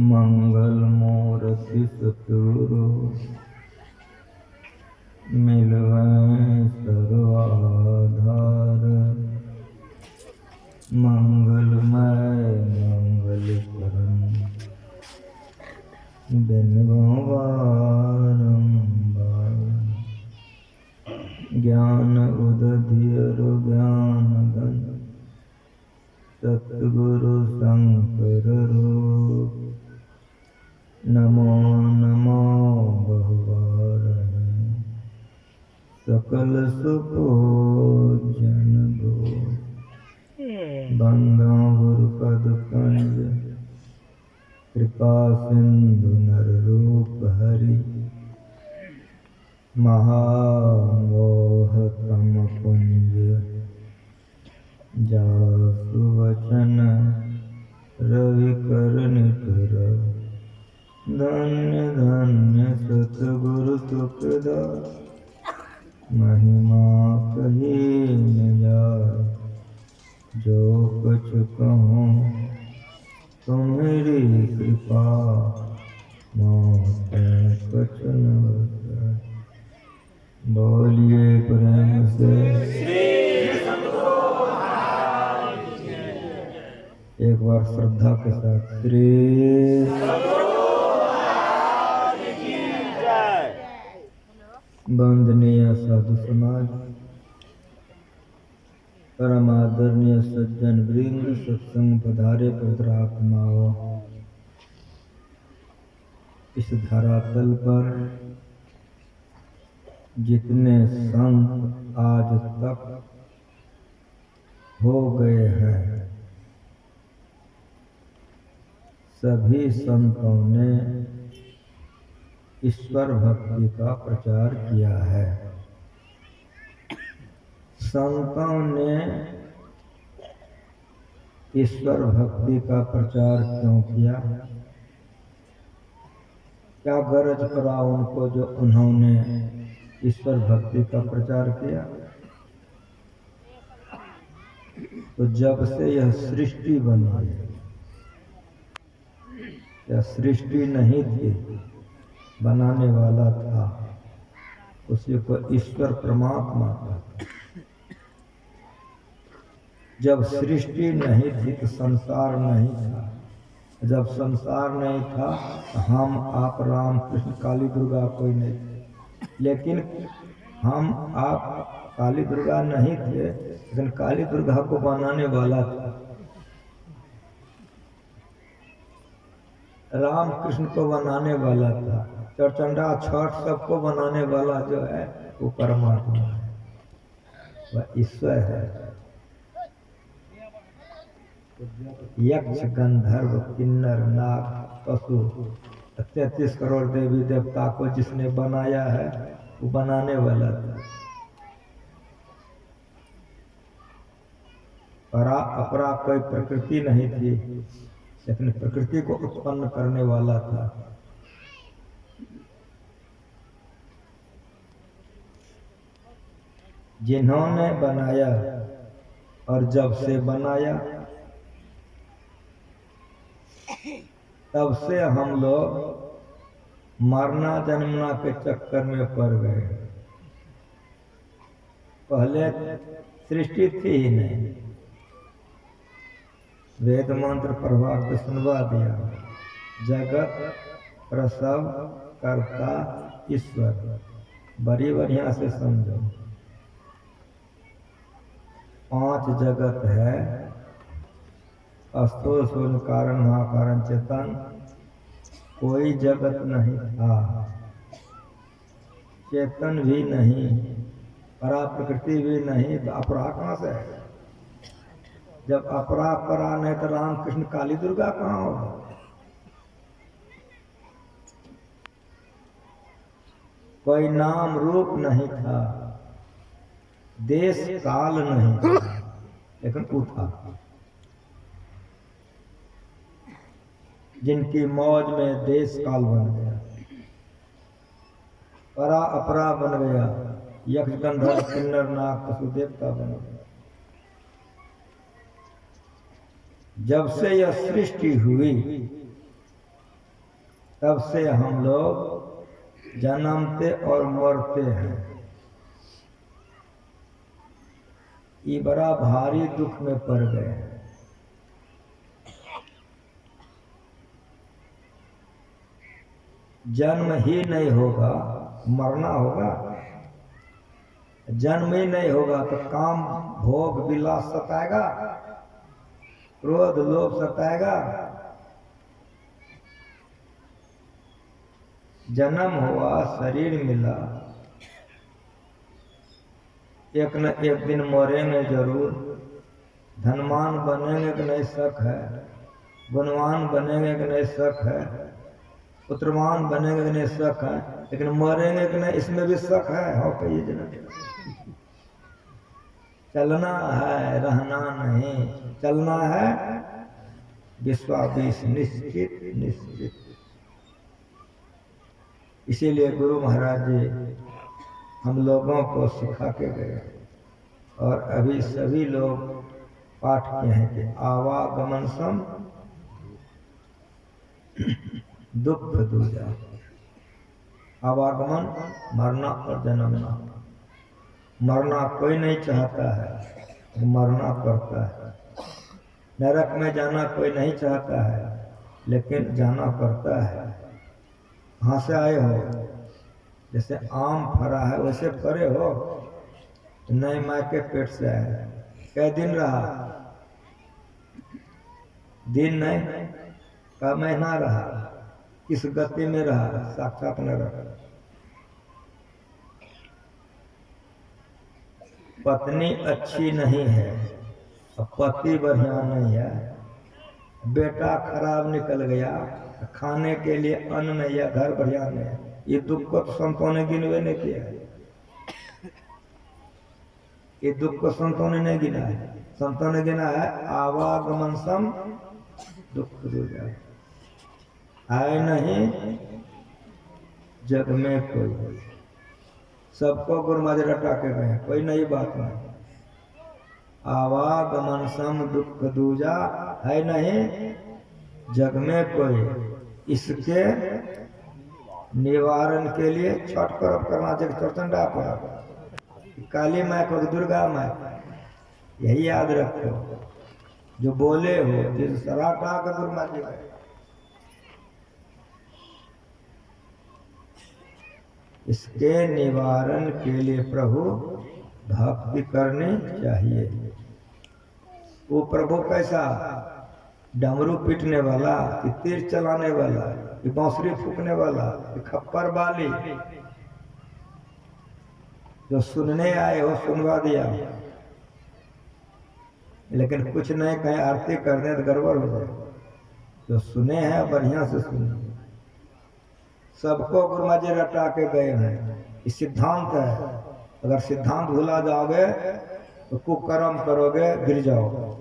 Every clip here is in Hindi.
मंगल मूर्ति सतगुरु मिलवैं सर्वाधार। मंगलमय मंगल करन बिनबो बारंबार। ज्ञान उदधिर ज्ञान धन सतगुरु शंकर रूप। नमो नमो बहुवार सकल सुपूजन गो। बंदो गुरुपद कंज कृपा सिंधु नर रूप हरि। महामोह तम पुंज जासु वचन रवि कर निठुर। धन्य धन्य सतगुरु सुखदास महिमा कही न जाय। जो कुछ कहूँ तुम्हारी कृपा मोते कुछ न बचाए। बोलिए प्रेम से एक बार श्रद्धा के साथ श्री वंदनीय साधु समाज, परम आदरणीय सज्जन वृंद, सत्संग पधारे पवित्रात्माओं। इस धरातल पर जितने संत आज तक हो गए हैं, सभी संतों ने ईश्वर भक्ति का प्रचार किया है। संतों ने ईश्वर भक्ति का प्रचार क्यों किया? क्या गरज पड़ा उनको जो उन्होंने ईश्वर भक्ति का प्रचार किया? तो जब से यह सृष्टि बनी है, यह सृष्टि नहीं थी, बनाने वाला था, उसी को ईश्वर परमात्मा कहते। जब सृष्टि नहीं थी तो संसार नहीं था। जब संसार नहीं था तो हम आप राम कृष्ण काली दुर्गा कोई नहीं थे। लेकिन हम आप काली दुर्गा नहीं थे, लेकिन काली दुर्गा को बनाने वाला था। राम कृष्ण को बनाने वाला था। चौचंडा छठ सबको बनाने वाला जो है वो परमात्मा है, वह ईश्वर है। यक्ष गंधर्व किन्नर नाग पशु 33 करोड़ देवी देवता को जिसने बनाया है वो बनाने वाला था। परा अपरा कोई प्रकृति नहीं थी, लेकिन प्रकृति को उत्पन्न करने वाला था। जिन्होंने बनाया और जब से बनाया तब से हम लोग मरना जन्मना के चक्कर में पड़ गए। पहले सृष्टि थी ही नहीं। वेद मंत्र प्रभा को सुनवा दिया। जगत प्रसव कर्ता ईश्वर, बड़ी बढ़िया से समझो। 5 जगत है, अस्थो शून्य कारण महाकारण चेतन। कोई जगत नहीं था, चेतन भी नहीं, परा प्रकृति भी नहीं, तो अपरा कहाँ से है? जब अपरा परा नहीं तो राम कृष्ण काली दुर्गा कहाँ होगा? कोई नाम रूप नहीं था, देश काल नहीं था, लेकिन वो था। जिनकी मौज में देश काल बन गया, परा अपरा बन गया, यक्ष गंधर्व किन्नर नाग पशु देवता बन गया। जब से यह सृष्टि हुई तब से हम लोग जन्मते और मरते हैं। ये बड़ा भारी दुख में पड़ गए हैं। जन्म ही नहीं होगा, मरना होगा। जन्म ही नहीं होगा तो काम भोग विलास सताएगा, क्रोध लोभ सताएगा। जन्म हुआ, शरीर मिला, एक न एक दिन मरेंगे जरूर। धनवान बनेंगे कि नहीं शक है, गुणवान बनेंगे कि नहीं शक है, पुत्रवान बनेंगे कि नहीं शक है, लेकिन मरेंगे कि नहीं इसमें भी शक है। हो कहिए जना, चलना है रहना नहीं, चलना है विश्वास निश्चित निश्चित। इसीलिए गुरु महाराज जी हम लोगों को सिखा के गए और अभी सभी लोग पाठ किए हैं कि आवागमन सम दुख दूजा। आवागमन मरना और जन्मना। मरना कोई नहीं चाहता है, मरना पड़ता है। नरक में जाना कोई नहीं चाहता है, लेकिन जाना पड़ता है। कहाँ से आए हो? जैसे आम फरा है वैसे फरे हो, नहीं माँ के पेट से आए। कै दिन रहा? दिन नहीं, का महीना रहा, किस गति में रहा, साक्षात न रहा। पत्नी अच्छी नहीं है, पति बढ़िया नहीं है, बेटा खराब निकल गया, खाने के लिए अन्न नहीं है, घर बढ़िया नहीं है। ये दुख को संतों ने गिनवे नहीं किया है। ये दुख को संतों ने नहीं गिना है। संतों ने गिना है आवागमन सम दुख दूजा। आए नहीं जग में कोई, सबको गुरु महाराज रटा के गए, कोई नई बात नहीं। आवागमन सम दुख दूजा, है नहीं जग में कोई। इसके निवारण के लिए छठ पर्व करना चाहिए। चौचंडा पर्व, काली माँ को दुर्गा माँ, यही याद रखो। जो बोले हो जिस सराटा का गुरु माँ जी गए, इसके निवारण के लिए प्रभु भक्ति करनी चाहिए। वो प्रभु कैसा? डमरू पीटने वाला, कि तीर चलाने वाला, कि बांसुरी फूकने वाला, कि खप्पर वाली? जो सुनने आए हो सुनवा दिया, लेकिन कुछ नहीं कहीं आरती करने तो गड़बड़ हो जाए। जो सुने हैं बढ़िया से सुने। सबको गुरु महाराज जी रटा के गए हैं। ये सिद्धांत है। अगर सिद्धांत भुला जाओगे तो कुकर्म करोगे, गिर जाओगे।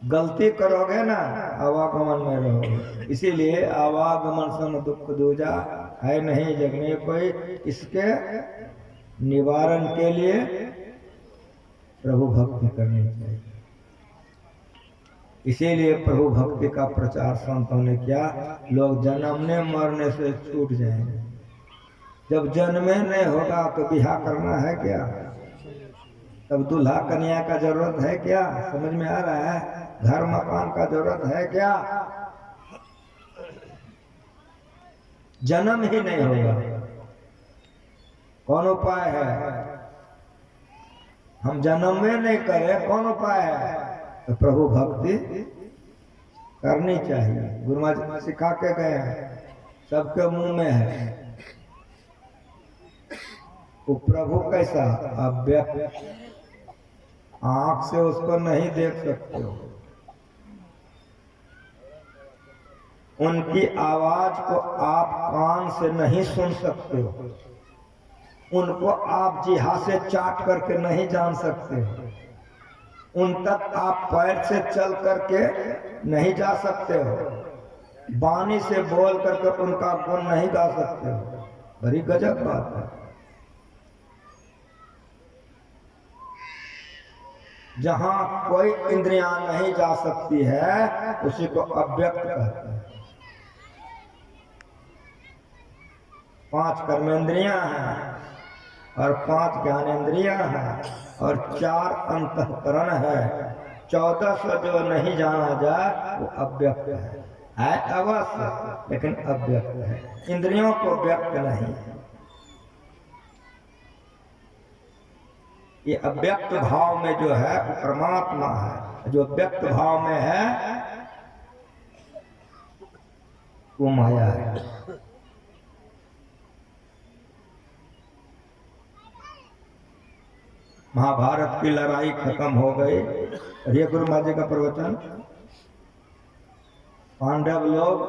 गलती करोगे ना, आवागमन में रहोगे। इसीलिए आवागमन सम दुख दूजा, है नहीं जग में कोई। इसके निवारण के लिए प्रभु भक्ति करनी चाहिए। इसीलिए प्रभु भक्ति का प्रचार संतों ने किया। लोग जन्मने मरने से छूट जाएंगे। जब जन्मे नहीं होगा तो बिहा करना है क्या? तब दूल्हा कन्या का जरूरत है क्या? समझ में आ रहा है? घर मकान का जरूरत है क्या? जन्म ही नहीं होगा, कौन उपाय है? हम जन्म में नहीं करें, कौन उपाय है? तो प्रभु भक्ति करनी चाहिए। गुरु महाराज सिखा के गए हैं, सबके मुंह में है। वो प्रभु कैसा? अव्यक्त, आंख से उसको नहीं देख सकते हो। उनकी आवाज को आप कान से नहीं सुन सकते हो। उनको आप जिहा से चाट करके नहीं जान सकते हो। उन तक आप पैर से चल करके नहीं जा सकते हो, वाणी से बोल करके उनका गुण नहीं गा सकते हो। बड़ी गजब बात है। जहां कोई इंद्रियां नहीं जा सकती है उसी को अव्यक्त कहते हैं। 5 कर्मेंद्रियां हैं और 5 ज्ञानेंद्रियां हैं और 4 अंतःकरण है। 1400 जो नहीं जाना जाए वो अव्यक्त है अवश्य, लेकिन अव्यक्त है। इंद्रियों को व्यक्त नहीं है। ये अव्यक्त भाव में जो है वो परमात्मा है, जो व्यक्त भाव में है वो माया है। महाभारत की लड़ाई खत्म हो गई और ये गुरु महाराज जी का प्रवचन, पांडव लोग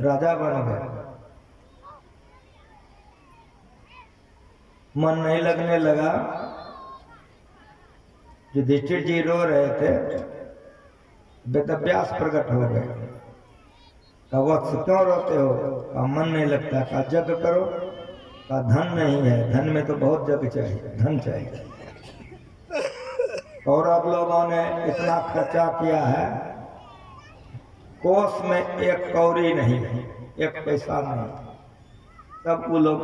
राजा बन गए। मन नहीं लगने लगा। युधिष्ठिर जी रो रहे थे, वेदव्यास प्रकट हो गए। कहा वत्स क्यों रोते हो? कहा मन नहीं लगता। कहा यज्ञ करो। कहा धन नहीं है, धन में तो बहुत यज्ञ चाहिए, धन चाहिए। कौरव लोगों ने इतना खर्चा किया है, कोष में 1 कौड़ी नहीं, 1 पैसा नहीं, सब वो लोग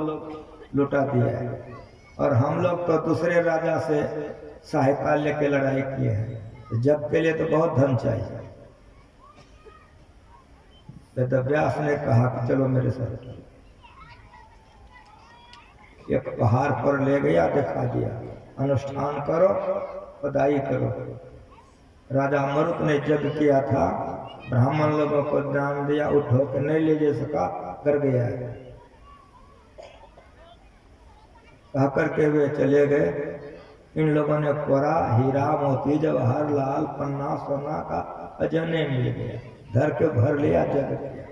लुटा दिया है। और हम लोग तो दूसरे राजा से सहायता लेके लड़ाई किए हैं। जब के लिए तो बहुत धन चाहिए। वेदव्यास ने कहा कि चलो मेरे साथ। एक पहाड़ पर ले गया, दिखा दिया, अनुष्ठान करो, पदाई करो। राजा मरुत ने यज्ञ किया था, ब्राह्मण लोगों को दान दिया, उठो के नहीं ले जा सका, कर गया। कह करके वे चले गए। इन लोगों ने कोरा, हीरा, मोती, जवाहर लाल, पन्ना, सोना का अजने मिल गया, धर के भर लिया, जग किया।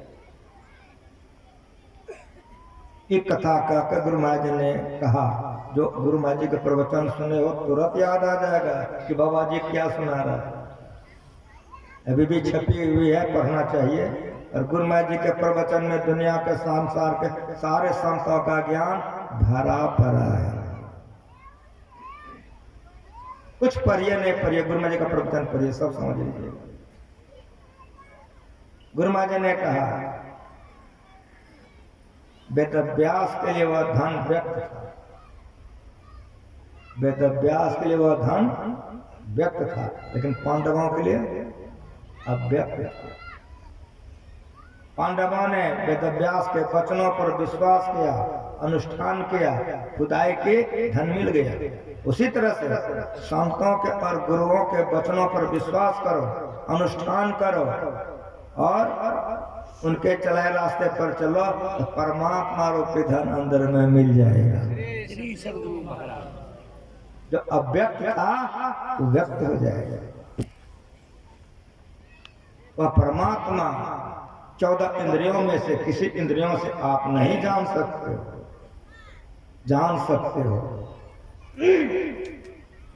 ये कथा कहकर गुरु महाराज ने कहा, जो गुरु महाराज जी के प्रवचन सुने हो तुरंत याद आ जाएगा कि बाबा जी क्या सुना रहा। अभी भी छपी हुई है, पढ़ना चाहिए। और गुरु महाराज जी के प्रवचन में दुनिया के संसार के सारे संतों का ज्ञान भरा पड़ा है। कुछ पढ़िए नहीं पढ़िए, गुरु महाराज जी का प्रवचन पढ़िए, सब समझ लीजिए। गुरु महाराज जी ने कहा वेदव्यास के लिए वह धन व्यक्त था, वेदव्यास के लिए वह धन व्यक्त था, लेकिन पांडवों के लिए अव्यक्त था। पांडवों ने वेदव्यास के वचनों पर विश्वास किया, अनुष्ठान किया, खुदाई के धन मिल गया। उसी तरह से संतों के और गुरुओं के वचनों पर विश्वास करो, अनुष्ठान करो और उनके चलाए रास्ते पर चलो, तो परमात्मा रूपी धन अंदर में मिल जाएगा। जो अव्यक्त था वो व्यक्त हो जाएगा। वह परमात्मा 14 इंद्रियों में से किसी इंद्रियों से आप नहीं जान सकते हो। जान सकते हो,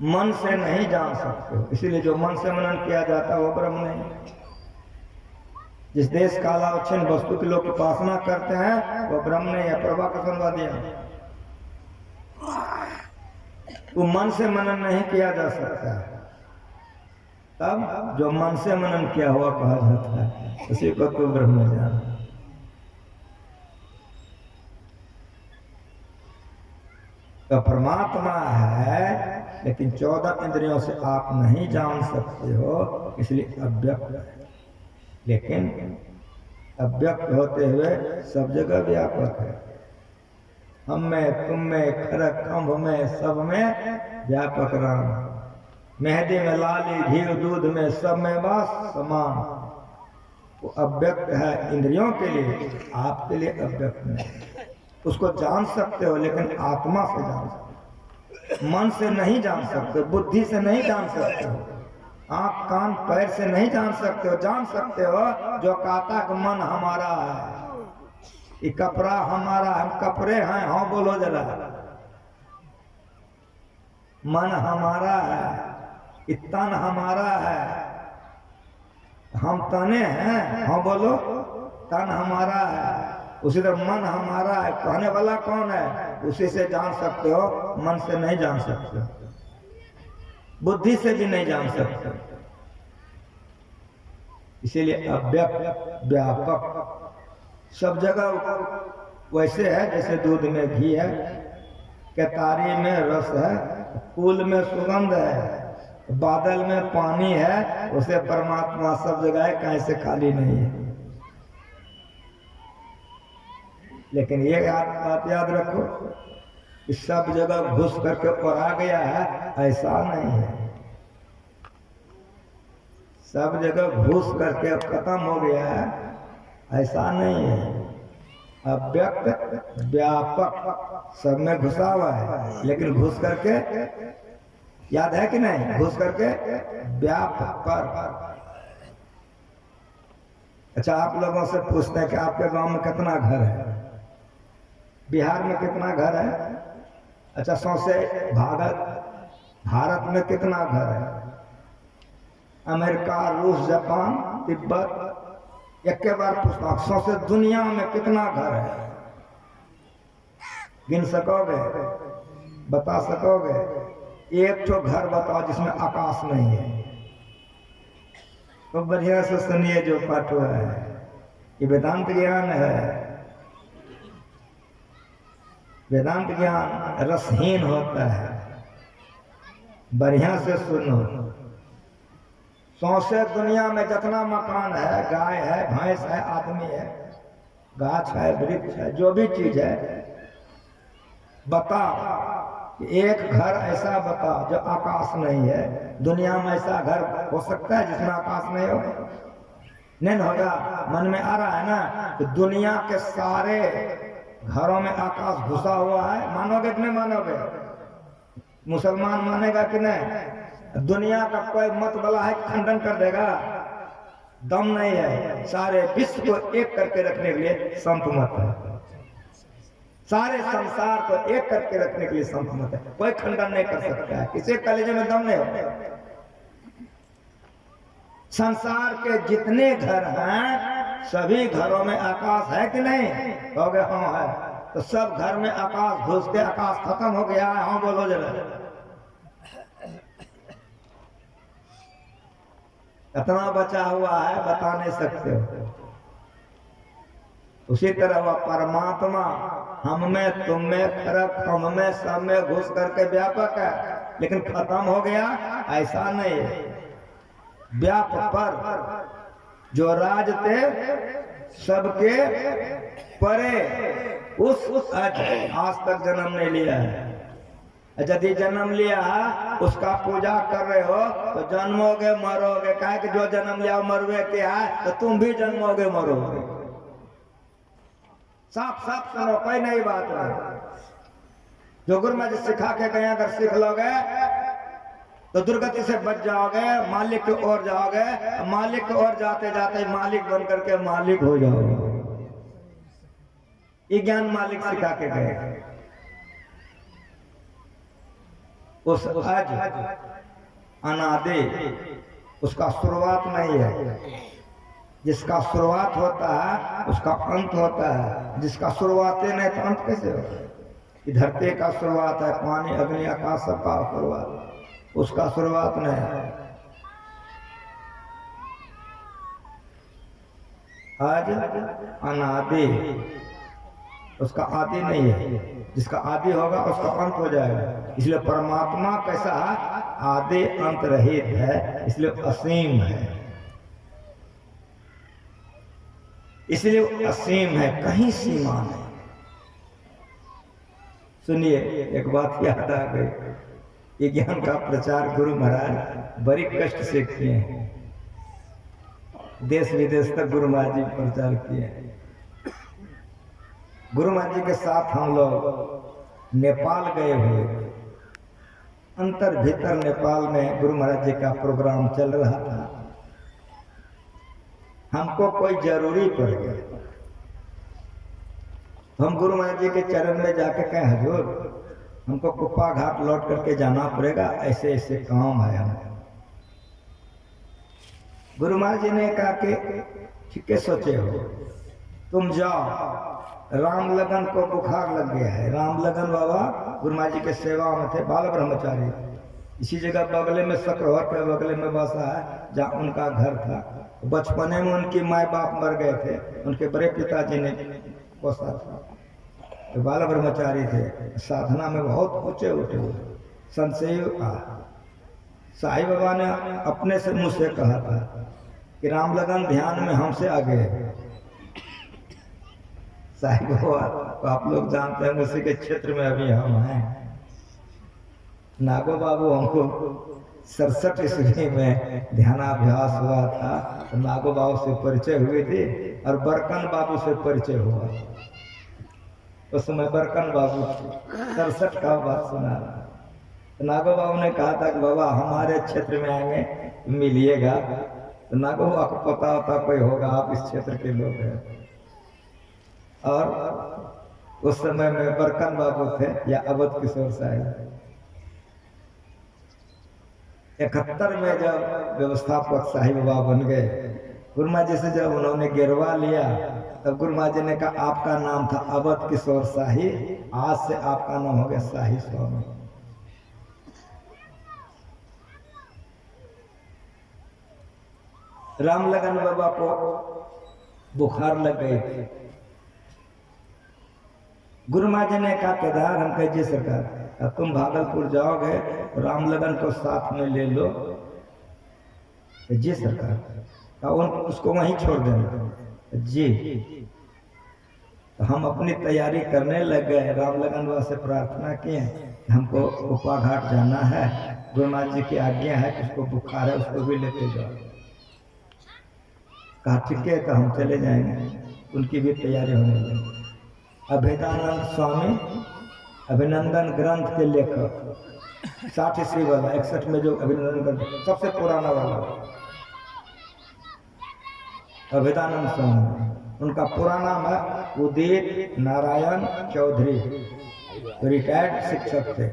मन से नहीं जान सकते हो। इसीलिए जो मन से मनन किया जाता है वो ब्रह्म नहीं। जिस देश कालावच्छिन्न वस्तु की लोग उपासना करते हैं वो ब्रह्म नहीं है, प्रभा का संवाद दिया। वो मन से मनन नहीं किया जा सकता। तब जो मन से मनन किया हुआ कहा जाता है, उसी को तो ब्रह्म जान। तो परमात्मा है, लेकिन 14 इंद्रियों से आप नहीं जान सकते हो, इसलिए अव्यक्त है। लेकिन अव्यक्त होते हुए सब जगह व्यापक है। हम में, तुम में, खरक खंभ में, सब में व्यापक राम। मेहंदी में लाली, घी दूध में, सब में बस समान। वो अव्यक्त है इंद्रियों के लिए, आपके लिए अव्यक्त नहीं। उसको जान सकते हो, लेकिन आत्मा से जान सकते हो। मन से नहीं जान सकते, बुद्धि से नहीं जान सकते हो, आंख कान पैर से नहीं जान सकते हो। जान सकते हो जो कहता कि मन हमारा है, ये कपड़ा हमारा, हम कपड़े हैं। हाँ बोलो जरा, मन हमारा है, कि तन हमारा है, हम तने हैं, हाँ बोलो, तन हमारा है। उसी तरह मन हमारा है, कहने वाला कौन है? उसी से जान सकते हो, मन से नहीं जान सकते, बुद्धि से भी नहीं जान सकते। इसीलिए अव्यक्त व्यापक सब जगह वैसे है जैसे दूध में घी है, केतारी में रस है, फूल में सुगंध है, बादल में पानी है, उसे परमात्मा सब जगह है, कहीं से खाली नहीं है। लेकिन ये बात याद रखो कि सब जगह घुस करके और आ गया है, ऐसा नहीं है। सब जगह घुस करके खत्म हो गया है, ऐसा नहीं है। अव्यक्त व्यापक सब में घुसा हुआ है, लेकिन घुस करके, याद है कि नहीं, घुस करके व्यापक पर। अच्छा, आप लोगों से पूछते हैं कि आपके गांव में कितना घर है, बिहार में कितना घर है? अच्छा, सौंसे भारत में कितना घर है? अमेरिका, रूस, जापान, तिब्बत, एक के बार पूछता हूं, सौंसे दुनिया में कितना घर है? गिन सकोगे? बता सकोगे? एक तो घर बताओ जिसमें आकाश नहीं है। तो बढ़िया से सुनिए जो पाठ हुआ है, ये वेदांत ज्ञान है। वेदांत ज्ञान रसहीन होता है, बढ़िया से सुनो। सौंसे दुनिया में जितना मकान है, गाय है, भैंस है, आदमी है, गाछ है, वृक्ष है, जो भी चीज है, बताओ एक घर ऐसा बताओ जो आकाश नहीं है। दुनिया में ऐसा घर हो सकता है जिसमें आकाश नहीं हो? नहीं होगा। मन में आ रहा है ना, तो दुनिया के सारे घरों में आकाश घुसा हुआ है। मानोगे कि नहीं मानोगे? मुसलमान मानेगा कि नहीं? दुनिया का कोई मत वाला है खंडन कर देगा? दम नहीं है। सारे विश्व को एक करके रखने के लिए संत मत है, सारे संसार को एक करके रखने के लिए संत मत है। कोई खंडन नहीं कर सकता है, किसी कलेजे में दम नहीं होता। संसार के जितने घर हैं सभी घरों में आकाश है कि नहीं? हो गया, हाँ है। तो सब घर में आकाश घुस के आकाश खत्म हो गया है, हाँ बोलो जरा। कितना बचा हुआ है बता नहीं सकते हो। उसी तरह वह परमात्मा हम में, तुम में, खरक हम में, सब में घुस करके व्यापक है, लेकिन खत्म हो गया ऐसा नहीं है। व्यापक पर जो राज थे सबके परे, उस आज तक जन्म नहीं लिया है। यदि जन्म लिया उसका पूजा कर रहे हो तो जन्मोगे मरोगे। कहे कि जो जन्म लिया मरवे के है, तो तुम भी जन्मोगे मरोगे। साफ साफ सुनो, कोई नई बात नहीं। जो गुरु में सिखा के गए अगर सीख लोगे तो दुर्गति से बच जाओगे, मालिक की ओर जाओगे। मालिक की ओर जाते जाते मालिक बन करके मालिक हो जाओगे। ये ज्ञान मालिक सिखा के गए। उस आज अनादि उसका शुरुआत नहीं है। जिसका शुरुआत होता है उसका अंत होता है। जिसका शुरुआत ही नहीं तो अंत कैसे होगा? धरती का शुरुआत है, पानी, अग्नि, आकाश सबका शुरुआत, उसका शुरुआत नहीं है। आज अनादि, उसका आदि नहीं है। जिसका आदि होगा उसका अंत हो जाएगा। इसलिए परमात्मा कैसा है? आदि अंत रहित है, इसलिए असीम है। इसलिए असीम है, कहीं सीमा नहीं। सुनिए, एक बात याद आ गई। ये ज्ञान का प्रचार गुरु महाराज बड़ी कष्ट से किए हैं। देश विदेश तक गुरु महाराज जी प्रचार किए हैं। गुरु महाराज जी के साथ हम लोग नेपाल गए हुए थे। अंतर भीतर नेपाल में गुरु महाराज जी का प्रोग्राम चल रहा था। हमको कोई जरूरी पड़ गया। हम गुरु महाराज जी के चरण में जाके कहे, हजूर हमको कुप्पा घाट लौट करके जाना पड़ेगा, ऐसे ऐसे काम है हमको। गुरु महाराज जी ने कहा कि ठीक है सोचे हो, तुम जाओ, राम लगन को बुखार लग गया है। राम लगन बाबा गुरु महाराज जी के सेवा में थे, बाल ब्रह्मचारी, इसी जगह बगले में सकरोवर के बगले में बसा है जहाँ उनका घर था। बचपने में उनकी माँ बाप मर गए थे, उनके बड़े पिताजी ने पोसा था, तो बाल ब्रह्मचारी थे, साधना में बहुत ऊंचे उठे हुए। संशय साईं बाबा ने अपने से मुँह से कहा था कि राम लगन ध्यान में हमसे आगे है। साईं बाबा तो आप लोग जानते हैं, उसी के क्षेत्र में अभी हम हैं। नागो बाबू हमको 67 ईस्वी में ध्यानाभ्यास हुआ था, तो नागो बाबू से परिचय हुए थे और बरकन बाबू से परिचय हुआ। उस समय बरकन बाबू 67 का बात सुना रहा। तो नागो बाबू ने कहा था कि बाबा हमारे क्षेत्र में आएंगे, मिलिएगा। तो नागो बाबू को पता होता कोई होगा, आप इस क्षेत्र के लोग हैं। और उस समय में बरकन बाबू थे या अवध किशोर साहब। 71 में जब व्यवस्थापक साहिब बाबा बन गए, गुरु महाराज जी से जब उन्होंने गिरवा लिया, तब गुरु महाराज जी ने कहा आपका नाम था अवध किशोर शाही, आज से आपका नाम हो गया शाही स्वामी। राम लगन बाबा को बुखार लग गई थी। गुरु महाराज जी ने कहा केदार, हम कहे जी सरकार, अब तुम भागलपुर जाओगे, राम लगन को साथ में ले लो। जी सरकार, उसको वहीं छोड़ देना। जी, तो हम अपनी तैयारी करने लग गए। राम लगन बाबा से प्रार्थना किए, हमको उपा घाट जाना है, गुरु महाराज जी की आज्ञा है कि उसको बुखार है, उसको भी लेते जाओ। कहा ठीक है, तो हम चले जाएंगे। उनकी भी तैयारी होने लगी। अभेदानंद स्वामी अभिनंदन ग्रंथ के लेखक, 60 ईस्वी वाला, 61 में जो अभिनंदन ग्रंथ सबसे पुराना वाला अभेदानंद स्वामी, उनका पूरा नाम है उदित नारायण चौधरी, रिटायर्ड शिक्षक थे।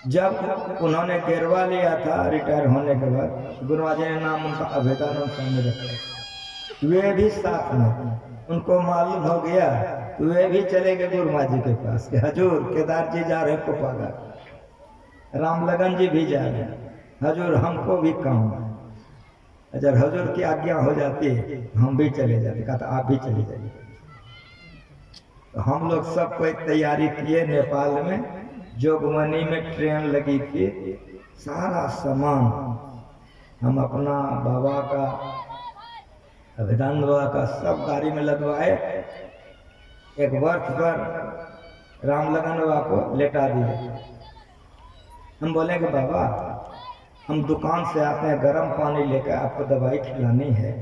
जब उन्होंने गिरवा लिया था रिटायर होने के बाद, गुरु महाराज ने नाम उनका अभेदानंद स्वामी रखा। वे भी साथ में, उनको मालूम हो गया, वे भी चले गए गुरु महाराज जी के पास कि हजूर केदार जी जा रहे हैं कोपागा, राम लगन जी भी जा रहे हैं, हजूर हमको भी काम है, अगर हजूर की आज्ञा हो जाती हम भी चले जाते। कहा आप भी चले जाइए। तो हम लोग सब कोई तैयारी किए। नेपाल में जोगमनी में ट्रेन लगी थी, सारा सामान हम अपना बाबा का, अभिदान बाबा का सब गाड़ी में लदवाए। एक वर्ष पर राम लगन बाबा को लेटा दिए। हम बोले कि बाबा हम दुकान से आते हैं, गर्म पानी लेकर आपको दवाई खिलानी है,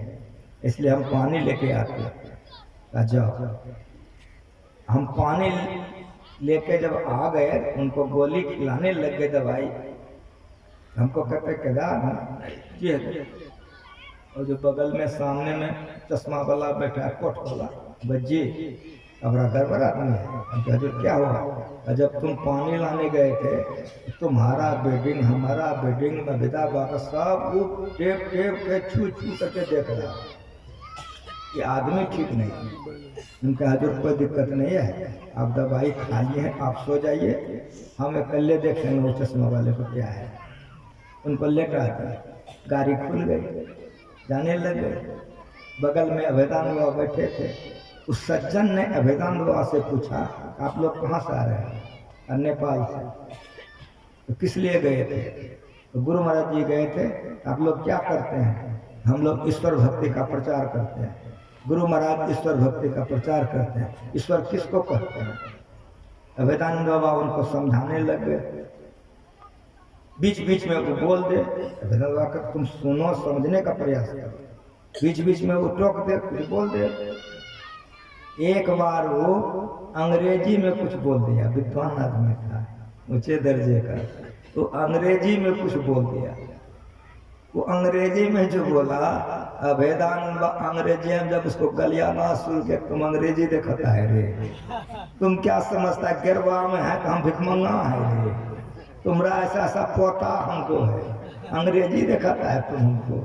इसलिए हम पानी लेके आते हैं। जाओ। हम पानी लेके जब आ गए, उनको गोली खिलाने लग गए दवाई। हमको कहते केदार जी, और जो बगल में सामने में चश्मा वाला बैठा है, कोट वाला, बज्जी अब गड़बड़ आदमी है। हम कहते क्या हुआ? जब तुम पानी लाने गए थे, तुम्हारा बेडिंग हमारा बेडिंग नबिता बाका सब वो टेप टेप के छू छू करके देख रहा, ये आदमी ठीक नहीं। उनका हजूर कोई दिक्कत नहीं है, आप दवाई खा लिए हैं, आप सो जाइए, हम अकेले देखेंगे वो चश्मा वाले को क्या है। उनको लेकर आता, गाड़ी खुल गई, जाने लगे। बगल में अभेदान बाबा बैठे थे। उस सज्जन ने अभेदान बाबा से पूछा आप लोग कहाँ से आ रहे हैं? नेपाल से। तो किस लिए गए थे? तो गुरु महाराज जी गए थे। आप लोग क्या करते हैं? हम लोग ईश्वर भक्ति का प्रचार करते हैं। गुरु महाराज ईश्वर भक्ति का प्रचार करते हैं। ईश्वर किसको कहते हैं? अभेदानंद बाबा उनको समझाने लग गए। बीच बीच में वो बोल दे, अभेदानंद बाबा का तुम सुनो, समझने का प्रयास करो। बीच बीच में वो टोक दे, कुछ बोल दे। एक बार वो अंग्रेजी में कुछ बोल दिया, विद्वान आदमी था ऊंचे दर्जे का, तो अंग्रेजी में कुछ बोल दिया। वो अंग्रेजी में जो बोला, अभेदानंद अंग्रेजी में जब उसको गलियाना सुन के, तुम अंग्रेजी देखता है रे, तुम क्या समझता है गिरवा में है तो हम भिखमंगा है रे, तुम्हारा ऐसा ऐसा पोता हमको है, अंग्रेजी दिखाता है तुम हमको।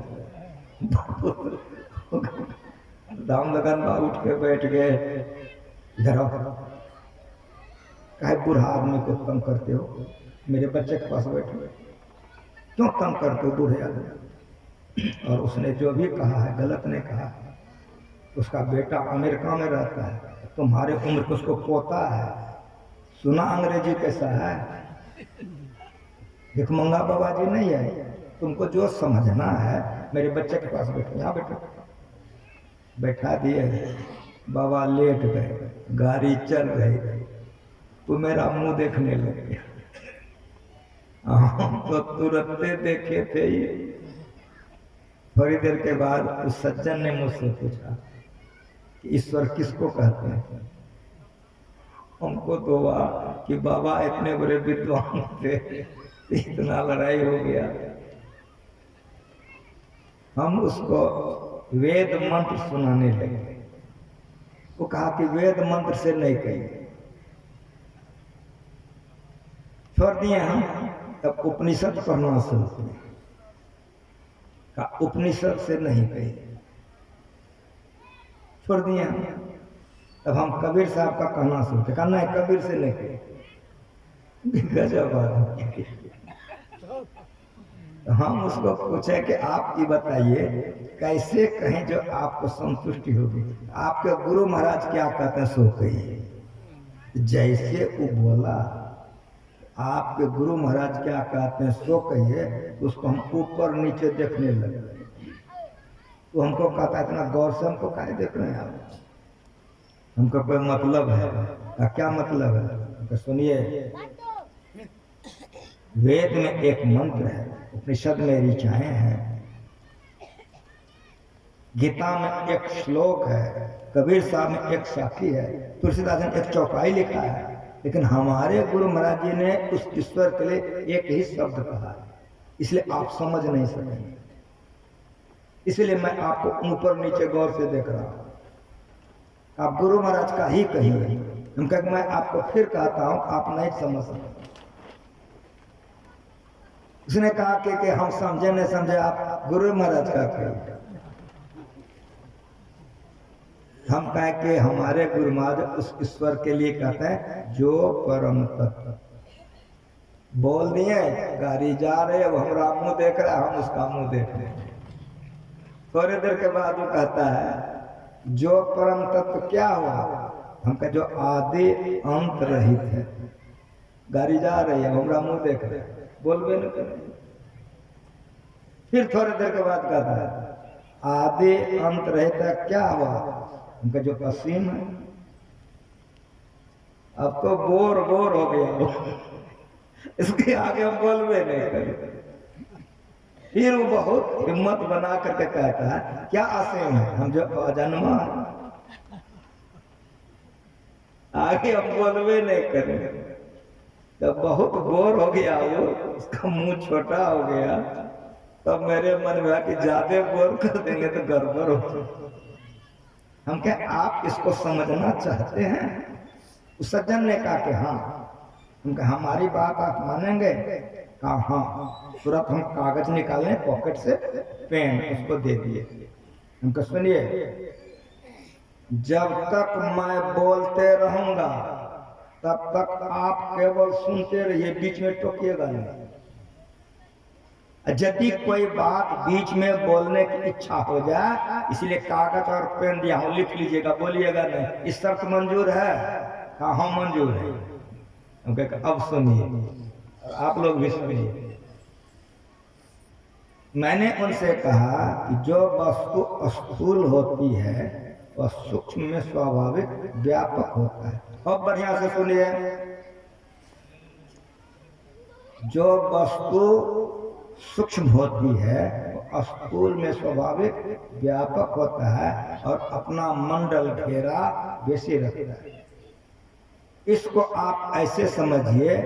दाम लगन बा उठ के बैठ गए, इधर आओ, काहे बूढ़ा आदमी को तंग करते हो, मेरे बच्चे के पास बैठे, क्यों तंग करते हो बूढ़े आदमी। और उसने जो भी कहा है गलत नहीं कहा है। उसका बेटा अमेरिका में रहता है, तुम्हारे उम्र को उसको पोता है, सुना अंग्रेजी कैसा है। भिखमंगा बाबा जी नहीं है, तुमको जो समझना है मेरे बच्चे के पास बैठो, यहाँ बैठो। बैठा दिए, बाबा लेट गए, गाड़ी चल रही, तो मेरा मुंह देखने लगे। हम तो तुरंत देखे थे ही। थोड़ी देर के बाद उस सज्जन ने मुझसे पूछा कि ईश्वर किसको कहते हैं। हमको तो हुआ कि बाबा इतने बड़े विद्वान थे, इतना लड़ाई हो गया। हम उसको वेद मंत्र सुनाने लगे। वो कहा कि वेद मंत्र से नहीं कही, छोड़ दिए हम। तब उपनिषद पढ़ना शुरू किए, का उपनिषद से नहीं कही, छोड़ दिए हम। तब हम कबीर साहब का कहना शुरू किया, कहना है कबीर से नहीं कही। गजब आदमी। हम उसको पूछे कि आप ये बताइए कैसे कहें जो आपको संतुष्टि होगी। आपके गुरु महाराज क्या कहते हैं सो कहिए। जैसे वो बोला आपके गुरु महाराज क्या कहते हैं सो कहिए, उसको हम ऊपर नीचे देखने लगे। तो हमको कहता है इतना गौर से हमको क्या देख रहे हैं आप, हमको कोई मतलब है। क्या मतलब है? सुनिए, वेद में एक मंत्र है, उपनिषद में ऋचाएं हैं, गीता में एक श्लोक है, कबीर साहब में एक साखी है, तुलसीदास ने एक चौपाई लिखा है। लेकिन हमारे गुरु महाराज जी ने उस ईश्वर के लिए एक ही शब्द कहा है, इसलिए आप समझ नहीं सकेंगे। इसलिए मैं आपको ऊपर नीचे गौर से देख रहा हूं। आप गुरु महाराज का ही कहिए, हम कहें मैं आपको फिर कहता हूं, आप नहीं समझ सकते। उसने कहा कि हम समझे नहीं समझे, आप गुरु महाराज का कहिए। हम कहे कि हमारे गुरु महाराज उस ईश्वर के लिए कहते हैं जो परम तत्व। बोल दिए, गाड़ी जा रहे, अब हमारा मुंह देख रहा है, हम उसका मुंह देख रहे हैं। थोड़ी देर के बाद वो कहता है जो परम तत्व क्या हुआ। हम कहे जो आदि अंत रहित है। गाड़ी जा रही है, हमारा मुंह देख रहे हैं, बोलबे नहीं करे। फिर थोड़ी देर के बाद कहता है आदि अंत रहित है, क्या हुआ। उनका जो असीम है। अब तो बोर हो गया वो, इसके आगे हम बोलबे नहीं करें। फिर वो बहुत हिम्मत बना करके कहता है क्या असीम है, हम जो अजन्मा है। आगे हम बोलबे नहीं करें। तब बहुत बोर हो गया वो, उसका मुंह छोटा हो गया। तब मेरे मन में कि ज्यादा बोर कर देंगे तो गड़बड़ हो। हम क्या आप इसको समझना चाहते हैं? उस सज्जन ने कहा कि हाँ। हम कहा हमारी बात आप मानेंगे? कहा हाँ। तुरंत हम कागज निकालने पॉकेट से, पेन उसको दे दिए। हम कहा सुनिए, जब तक मैं बोलते रहूंगा तब तक आप केवल सुनते रहिए, बीच में टोकिएगा नहीं। यदि कोई बात बीच में बोलने की इच्छा हो जाए, इसलिए कागज और पेन दिया हूं, लिख लीजिएगा, बोलिएगा नहीं। इस शर्त मंजूर है? कहा हाँ मंजूर है। अब सुनिए, आप लोग भी सुनिए। मैंने उनसे कहा कि जो वस्तु स्थूल होती है वह सूक्ष्म में स्वाभाविक व्यापक होता है। अब बढ़िया से सुनिए, जो वस्तु सूक्ष्म होती है वो स्थूल में स्वाभाविक व्यापक होता है और अपना मंडल घेरा वैसे रखता है। इसको आप ऐसे समझिए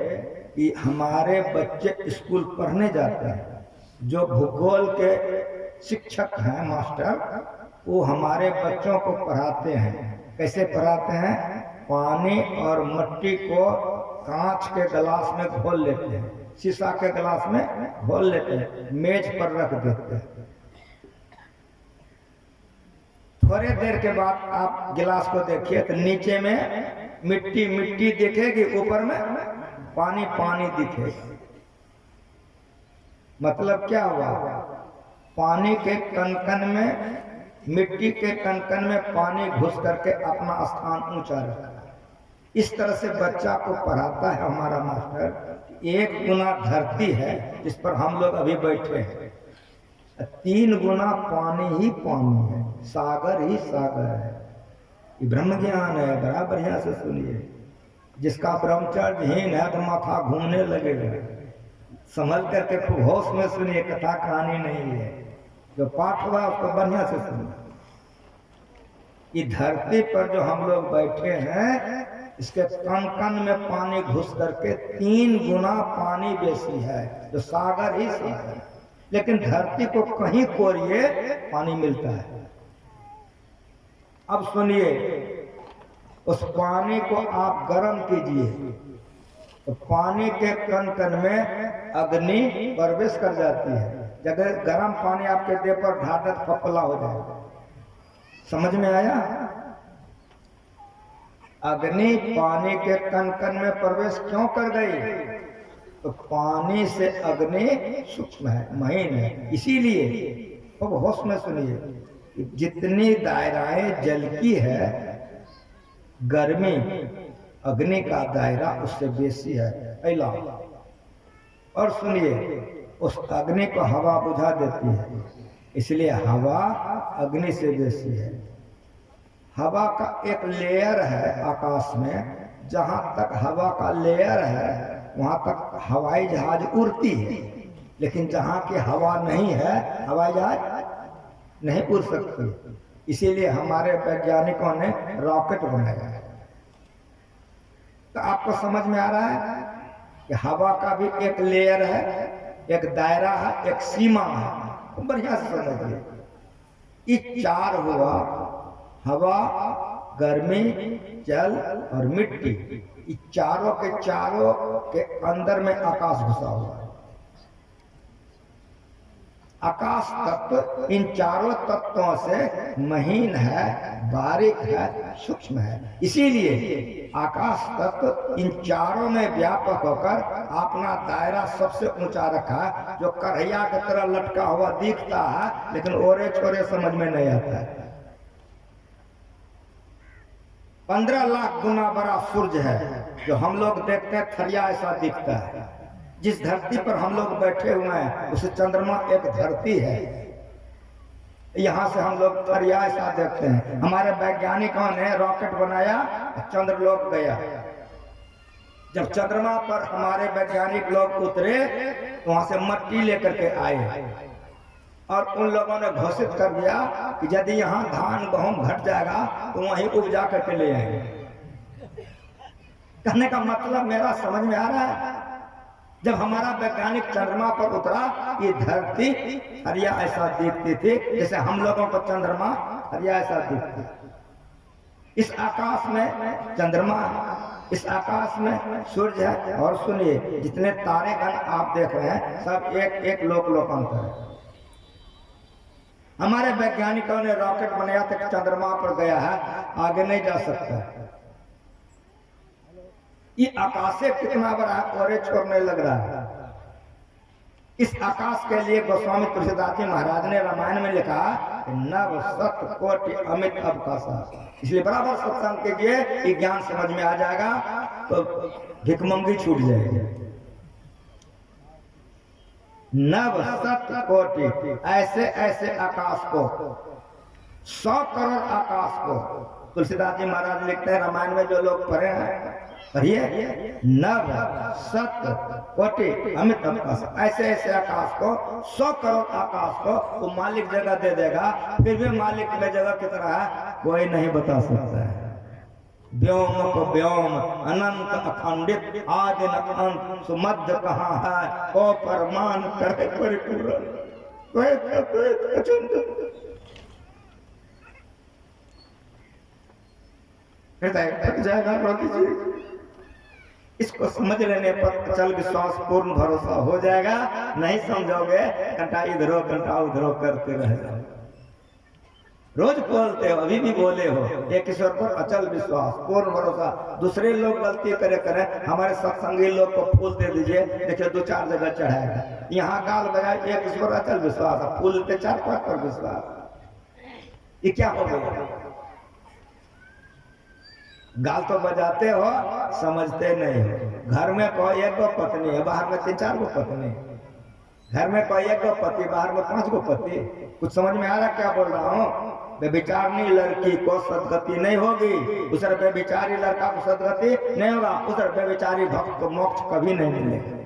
कि हमारे बच्चे स्कूल पढ़ने जाते हैं, जो भूगोल के शिक्षक हैं मास्टर, वो हमारे बच्चों को पढ़ाते हैं। कैसे पढ़ाते हैं? पानी और मिट्टी को कांच के गिलास में घोल लेते हैं, शीशा के गिलास में घोल लेते हैं, मेज पर रख देते हैं। थोड़े देर के बाद आप गिलास को देखिए तो नीचे में मिट्टी मिट्टी दिखेगी, ऊपर में पानी पानी दिखेगा। मतलब क्या हुआ? पानी के कनकन में, मिट्टी के कनकन में पानी घुस करके अपना स्थान ऊंचा रखा। इस तरह से बच्चा को पढ़ाता है हमारा मास्टर। एक गुना धरती है जिस पर हम लोग अभी बैठे हैं, 3 गुना पानी ही पानी है, सागर ही सागर है। ये ब्रह्म ज्ञान है, बड़ा बढ़िया से सुनिए। जिसका ब्रह्मचर्यहीन है तो माथा घूमने लगेगा। संभल करके खूब होश में सुनिए, कथा कहानी नहीं है। जो पाठ हुआ उसको बढ़िया से सुनिए। ये धरती पर जो हम लोग बैठे हैं, इसके कन कन में पानी घुस करके 3 गुना पानी बेसी है, जो सागर ही सागर है। लेकिन धरती को कहीं कोरिए पानी मिलता है। अब सुनिए, उस पानी को आप गर्म कीजिए तो पानी के कन कन में अग्नि प्रवेश कर जाती है। जब गर्म पानी आपके देह पर ढाल फपला हो जाएगा। समझ में आया? अग्नि पानी के कन कन में प्रवेश क्यों कर गई? तो पानी से अग्नि सूक्ष्म है, महीन है। इसीलिए अब होश में सुनिए, जितनी दायराएं जल की है, गर्मी अग्नि का दायरा उससे बेसी है, पहला। और सुनिए, उस अग्नि को हवा बुझा देती है, इसलिए हवा अग्नि से बेसी है। हवा का एक लेयर है आकाश में, जहां तक हवा का लेयर है वहां तक हवाई जहाज उड़ती है। लेकिन जहां की हवा नहीं है, हवाई जहाज नहीं उड़ सकती। इसीलिए हमारे वैज्ञानिकों ने रॉकेट बनाया है। तो आपको समझ में आ रहा है कि हवा का भी एक लेयर है, एक दायरा है, एक सीमा है। बढ़िया से समझिए। ये 4 हुआ, हवा, गर्मी, जल और मिट्टी। ये चारों के अंदर में आकाश घुसा हुआ है। आकाश तत्व इन चारों तत्वों से महीन है, बारीक है, सूक्ष्म है। इसीलिए आकाश तत्व इन चारों में व्यापक होकर अपना दायरा सबसे ऊंचा रखा है, जो कढ़ैया की तरह लटका हुआ दिखता है, लेकिन ओरे छोरे समझ में नहीं आता है। 15 लाख गुना बड़ा सूर्य है, जो हम लोग देखते हैं थरिया ऐसा दिखता है। जिस धरती पर हम लोग बैठे हुए हैं उसे चंद्रमा एक धरती है। यहाँ से हम लोग थरिया ऐसा देखते हैं। हमारे वैज्ञानिकों ने रॉकेट बनाया, चंद्रलोक गया। जब चंद्रमा पर हमारे वैज्ञानिक लोग उतरे तो वहां से मट्टी लेकर के आए और उन लोगों ने घोषित कर दिया कि यदि यहाँ धान गेहूं घट जाएगा तो वहीं उपजा करके ले आएंगे। कहने का मतलब मेरा समझ में आ रहा है? जब हमारा वैज्ञानिक चंद्रमा पर उतरा, ये धरती हरिया ऐसा दिखती थी जैसे हम लोगों को चंद्रमा हरिया ऐसा दिखती। इस आकाश में चंद्रमा, इस आकाश में सूर्य है। और सुनिए, जितने तारेगण आप देख रहे हैं सब एक एक लोकांतर है। हमारे वैज्ञानिकों ने रॉकेट बनाया था, चंद्रमा पर गया है, आगे नहीं जा सकता। ये आकाश से कितना बड़ा और छोड़ने लग रहा है। इस आकाश के लिए गोस्वामी तुलसीदास जी महाराज ने रामायण में लिखा, नव सत कोटि अमित अवकाशा। इसलिए बराबर सत्संग कीजिए, ये ज्ञान समझ में आ जाएगा तो भिकमंगी छूट जाएगी। नव सत कोटि, ऐसे ऐसे आकाश को, 100 करोड़ आकाश को। तुलसीदास जी महाराज लिखते हैं रामायण में, जो लोग पढ़े हैं पढ़िए, नव सत कोटि अमित आकाश, ऐसे ऐसे आकाश को, 100 करोड़ आकाश को तो मालिक जगह दे देगा। फिर भी मालिक में जगह कितना है कोई नहीं बता सकता है। व्योम को व्योम, अनंत अखंडित, आदि न अंत, सुमध्य कहाँ है, ओ परमान करे परिपूर्ण। हृदय थक जाएगा, रोकी जी। इसको समझ लेने पर अचल विश्वास पूर्ण भरोसा हो जाएगा। नहीं समझोगे घंटा इधरो घंटा उधरो करते रह जाओ। रोज बोलते हो, अभी भी बोले हो, एक ईश्वर पर अचल विश्वास पूर्ण भरोसा। दूसरे लोग गलती करें, हमारे सत्संगी लोग को फूल दे दीजिए, देखिए 2-4 जगह चढ़ाएगा। यहाँ गाल बजाए एक ईश्वर अचल विश्वास, फूल पे 4-5 पर विश्वास, ये क्या हो गया? गाल तो बजाते हो, समझते नहीं हो। घर में कोई 1 गो पत्नी है, बाहर में 3-4 गो पत्नी। घर में कोई 1 गो पति, बाहर में 5 गो पति। कुछ समझ में आ रहा क्या बोल रहा हूँ? बेविचारनी लड़की को सदगति नहीं होगी, उधर बेविचारी लड़का को सदगति नहीं होगा, उधर बेविचारी भक्त को मोक्ष कभी नहीं मिलेगा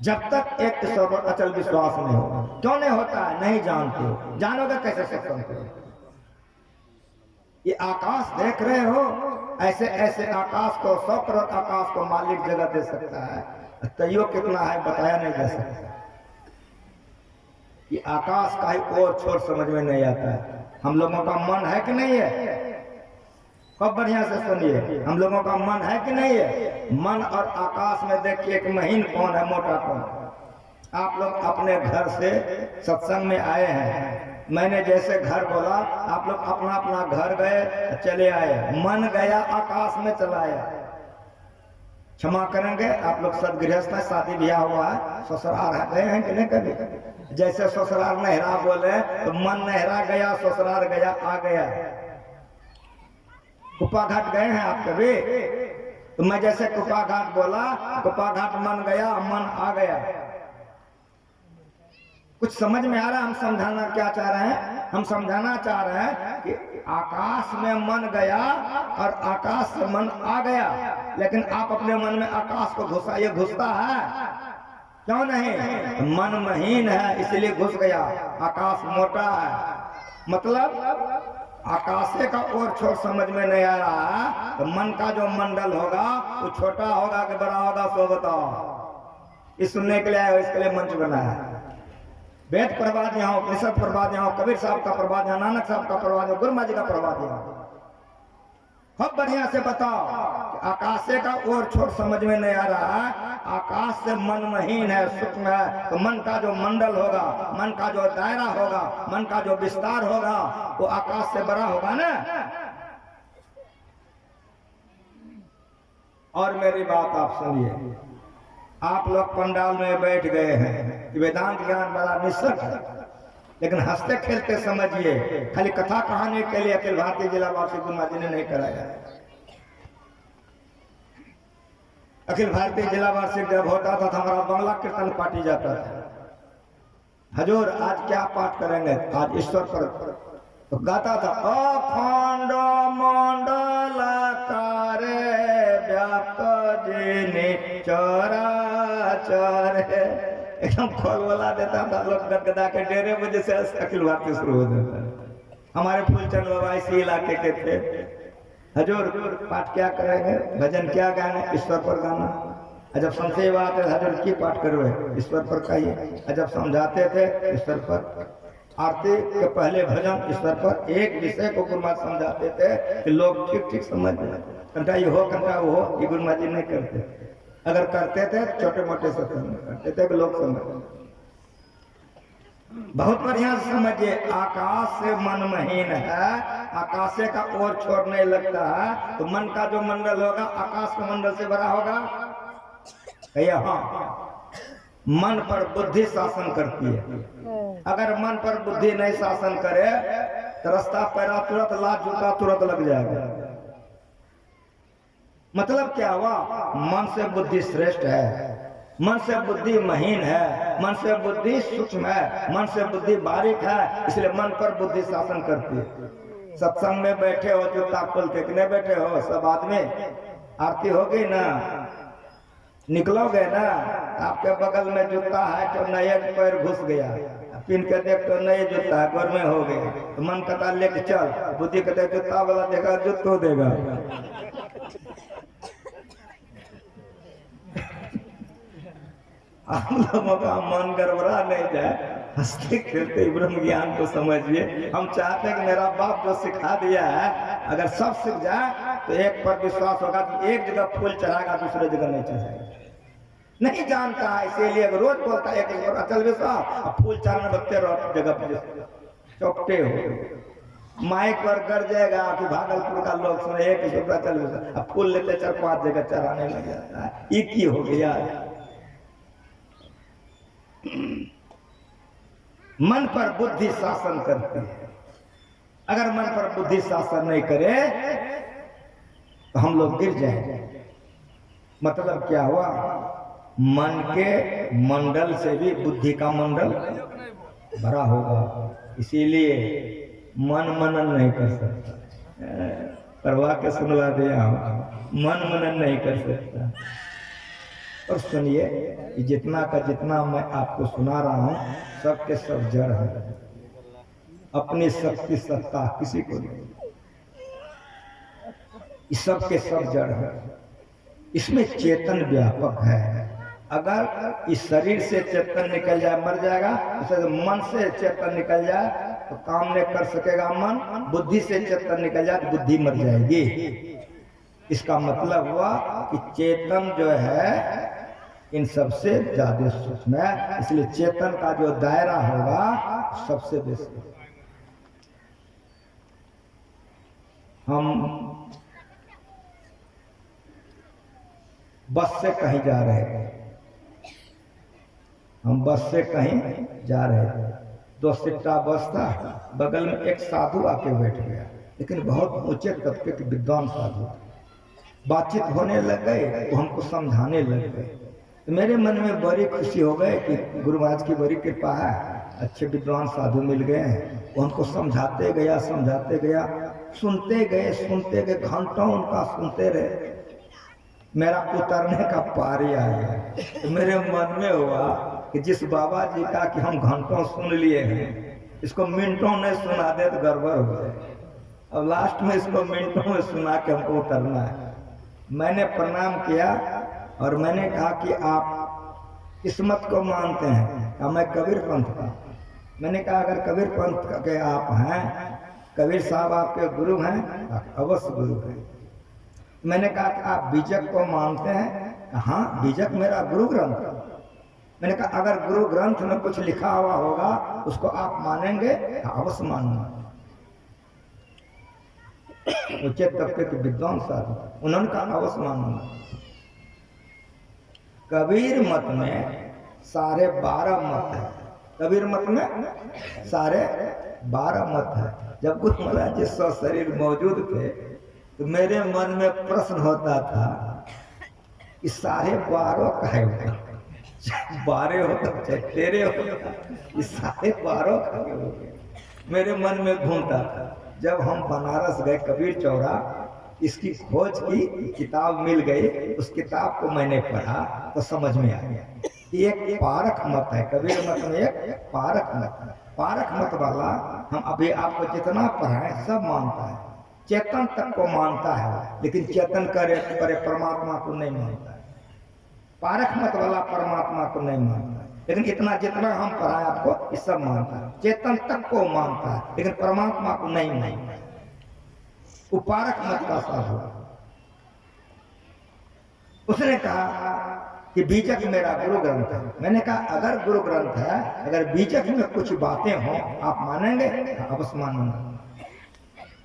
जब तक एक ईश्वर पर अचल विश्वास नहीं होगा। क्यों नहीं होता है? नहीं जानते हो। जानोगे कैसे सत्संग करो? ये आकाश देख रहे हो, ऐसे ऐसे आकाश को, 100 करोड़ आकाश को मालिक जगह दे सकता है, तैयो कितना है बताया नहीं जा सकता। ये आकाश का ही और छोर समझ में नहीं आता है। हम लोगों का मन है कि नहीं है? खूब बढ़िया से सुनिए, हम लोगों का मन है कि नहीं है? मन और आकाश में देखिए एक महीन कौन है, मोटा कौन है। आप लोग अपने घर से सत्संग में आए हैं, मैंने जैसे घर बोला, आप लोग अपना अपना घर गए, चले आए, मन गया आकाश में चला आया। क्षमा करेंगे आप लोग सदगृहस्थ है, शादी ब्याह हुआ है, ससुराल गए हैं कि नहीं कभी? जैसे ससुराल नहरा बोले तो मन नहरा गया, ससुराल गया, आ गया। कुप्पा घाट गए हैं आप कभी? तो मैं जैसे कुप्पा घाट बोला, कुप्पा घाट मन गया, मन आ गया। कुछ समझ में आ रहा है? हम समझाना क्या चाह रहे हैं? हम समझाना चाह रहे हैं कि आकाश में मन गया और आकाश से मन आ गया, लेकिन आप अपने मन में आकाश को घुसाइए, घुसता है? क्यों नहीं? मन महीन है इसलिए घुस गया। आकाश मोटा है, मतलब आकाशे का और छोर समझ में नहीं आ रहा। तो मन का जो मंडल होगा वो छोटा होगा कि बड़ा होगा, सो बताओ। इस सुनने के लिए आया, इसके लिए मंच बना है। वेद प्रवाद यहाँ, उपनिषद प्रवाद यहाँ, कबीर साहब का प्रवाद यहाँ, नानक साहब का प्रवाद यहाँ, गुरु जी का प्रवाद यहाँ। खूब बढ़िया से बताओ, आकाशे का और छोर समझ में नहीं आ रहा है। आकाश से मन महीन है, सूक्ष्म है, तो मन का जो मंडल होगा, मन का जो दायरा होगा, मन का जो विस्तार होगा, वो आकाश से बड़ा होगा ना। और मेरी बात आप सुनिए, आप लोग पंडाल में बैठ गए हैं, वेदांत ज्ञान बड़ा निश्चित है, लेकिन हंसते खेलते समझिए, खाली कथा कहानी के लिए अखिल भारतीय जिला वार्षिक गुरु जी ने नहीं कराया। अखिल भारतीय जिला वार्षिक जब होता था तो हमारा बंगला कीर्तन पार्टी जाता था। हजूर आज क्या पाठ करेंगे? आज ईश्वर पर, तो गाता था, अखंड मंडलाकारे व्याप्त जिनि चराचर। एकदम खोल बोला देता था, लोग गदगदा के डेरे बजे से अखिल भारतीय शुरू हो जाता। हमारे फूलचंद बाबा इसी इलाके के थे। हजूर पाठ क्या करेंगे? भजन क्या गाने? ईश्वर पर गाना। जब संशय बात है, हजूर की पाठ करो, ईश्वर पर कहिए। जब समझाते थे ईश्वर पर, आरती के पहले भजन ईश्वर पर, एक विषय को गुरुमा समझाते थे कि लोग ठीक ठीक समझ जाए। कंटा ये हो, कंटा वो हो, ये गुरुमा जी नहीं करते। अगर करते थे छोटे मोटे सत्संग करते थे कि लोग समझ। बहुत बढ़िया से समझिए, आकाश से मन महीन है, आकाशे का और छोर नहीं लगता है, तो मन का जो मंडल होगा आकाश के मंडल से बड़ा होगा। कहिए हाँ। मन पर बुद्धि शासन करती है। अगर मन पर बुद्धि नहीं शासन करे तो रास्ता पैरा तुरंत, लात जूता तुरंत लग जाएगा। मतलब क्या हुआ? मन से बुद्धि श्रेष्ठ है, मन से बुद्धि महीन है, मन से बुद्धि सूक्ष्म है, मन से बुद्धि बारीक है, इसलिए मन पर बुद्धि शासन करती है। सत्संग में बैठे हो, जूता खोल के नहीं बैठे हो, सब आदमी आरती होगी ना, निकलोगे ना, आपके बगल में जूता है तो नया पैर घुस गया, पिन के देख तो नए जूता है, गोर में हो गए, तो मन कहता लेके चल, बुद्धि कहते जूता वाला देगा जूतो देगा। आप लोगों का मन गड़बड़ा नहीं जाए, हंसते खेलते ब्रह्म ज्ञान को समझिए। हम चाहते हैं कि मेरा बाप जो सिखा दिया है अगर सब सीख जाए तो एक पर विश्वास होगा कि एक जगह फूल चढ़ाएगा दूसरे जगह नहीं चढ़ाएगा, नहीं जानता है। इसीलिए अगर रोज बोलता है एक अचल विश्वास, अब फूल चढ़ाने लगते रहो जगह पर चौपटे हो, माइक पर गड़ जाएगा कि भागलपुर का लोग सुने एक अचल विश्वास, अब फूल लेते 4-5 जगह चढ़ाने लग जाता है। ये की हो गया? मन पर बुद्धि शासन करती है। अगर मन पर बुद्धि शासन नहीं करे तो हम लोग गिर जाएंगे। मतलब क्या हुआ? मन के मंडल से भी बुद्धि का मंडल भरा होगा। इसीलिए मन मनन नहीं कर सकता। करवा के सुनवा दिया, मन मनन नहीं कर सकता। और सुनिए, जितना का जितना मैं आपको सुना रहा हूं, सबके सब जड़ है। अपनी शक्ति सत्ता किसी को नहीं, इस सब के सब जड़ है। इसमें चेतन व्यापक है। अगर इस शरीर से चेतन निकल जाए मर जाएगा, उसे मन से चेतन निकल जाए तो काम नहीं कर सकेगा मन, बुद्धि से चेतन निकल जाए तो बुद्धि मर जाएगी। इसका मतलब हुआ कि चेतन जो है इन सबसे ज्यादा सूक्ष्म है। इसलिए चेतन का जो दायरा होगा सबसे बेसी। हम बस से कहीं जा रहे थे, हम बस से कहीं जा रहे थे, 2 सीटा बस था, बगल में एक साधु आके बैठ गया, लेकिन बहुत ऊंचे तबके के विद्वान साधु। बातचीत होने लग गए, वो हमको समझाने लग गए। तो मेरे मन में बड़ी खुशी हो गई कि गुरु महाराज की बड़ी कृपा है, अच्छे विद्वान साधु मिल गए हैं। वो हमको समझाते गया, सुनते गए, घंटों उनका सुनते रहे। मेरा उतरने का पारी आ गया। तो मेरे मन में हुआ कि जिस बाबा जी का कि हम घंटों सुन लिए हैं, इसको मिनटों में सुना दे तो गड़बड़ हो जाए। अब लास्ट में इसको मिनटों में सुना के हमको उतरना है। मैंने प्रणाम किया और मैंने कहा कि आप इस मत को मानते हैं? कहा मैं कबीर पंथ का। मैंने कहा अगर कबीर पंथ के आप हैं, कबीर साहब आपके गुरु हैं? अवश्य गुरु हैं। मैंने कहा कि आप बीजक को मानते हैं? हाँ, बीजक मेरा गुरु ग्रंथ। मैंने कहा अगर गुरु ग्रंथ में कुछ लिखा हुआ होगा उसको आप मानेंगे? अवश्य मानूंगा। उच्च तबके के विद्वान साहब, उन्होंने कहा अवश्य मानूंगा। कबीर मत में 12.5 मत है। कबीर मत में 12.5 मत है। जब गुरु महाराज जी सशरीर मौजूद थे तो मेरे मन में प्रश्न होता था कि 12.5 काहे होता, 12 होता चाहे 13 होता, ये 12.5 काहे हो गए? मेरे मन में घूमता था। जब हम बनारस गए कबीर चौरा, इसकी खोज की किताब मिल गई, उस किताब को मैंने पढ़ा तो समझ में आ गया। एक पारख मत है, कबीर मत में एक पारख मत है। पारख मत वाला हम अभी आपको जितना पढ़ाए सब मानता है, चेतन तक को मानता है, लेकिन चेतन करे पर परमात्मा को नहीं मानता है। पारख मत वाला परमात्मा को नहीं मानता है, लेकिन इतना जितना हम पढ़ाए आपको ये सब मानता है। चेतन तक को मानता है, लेकिन परमात्मा को नहीं मानता है। वो पारख मत का साधु। उसने कहा कि बीजक मेरा गुरु ग्रंथ है। मैंने कहा अगर गुरु ग्रंथ है, अगर बीजक में कुछ बातें हों आप मानेंगे? अवश्य मानूंगा।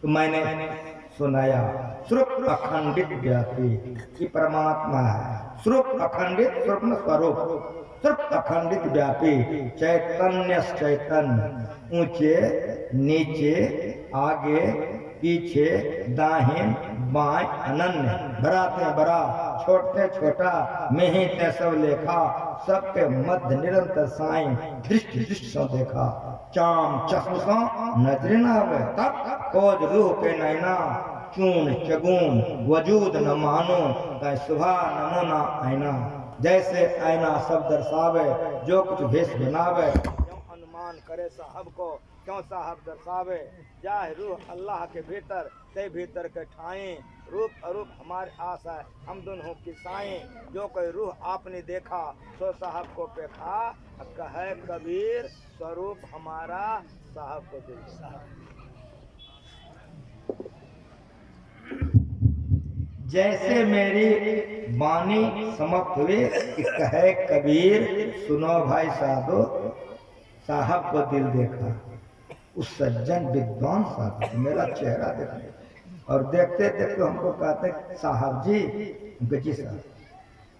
तो मैंने सुनाया स्वरूप अखंडित व्यापी, ये परमात्मा है। स्वरूप अखंडित, स्वरूप स्वरूप, स्वरूप अखंडित व्यापी, चैतन्य चैतन्य, ऊंचे नीचे आगे पीछे दाहिन बाएं अनन्य, बराते बरा छोटे छोटा में ते सब लेखा, सबके मध्य निरंतर साईं दृष्टि दृष्टि सो देखा। चाम चश्म सो नजर न आवे तब खोज रूह के नैना, चून चगून वजूद न मानो कह सुबह नमूना आईना। जैसे आईना सब दर्शावे जो कुछ भेष बनावे, क्यों अनुमान करे साहब को क्यों साहब दर्शावे। जाए रूह अल्लाह के भीतर ते भीतर के ठाएं, रूप अरूप हमारे आशा है हम दोनों की साएं। जो कोई रूह आपने देखा सो साहब को पेखा, कहे कबीर स्वरूप हमारा साहब को देखा। जैसे मेरी वाणी समाप्त हुई कि कहे कबीर सुनो भाई साधो, साहब को दिल देखा, उस सज्जन विद्वान साहब को मेरा चेहरा देखने और देखते देखते हमको कहते साहब जी, जी साहब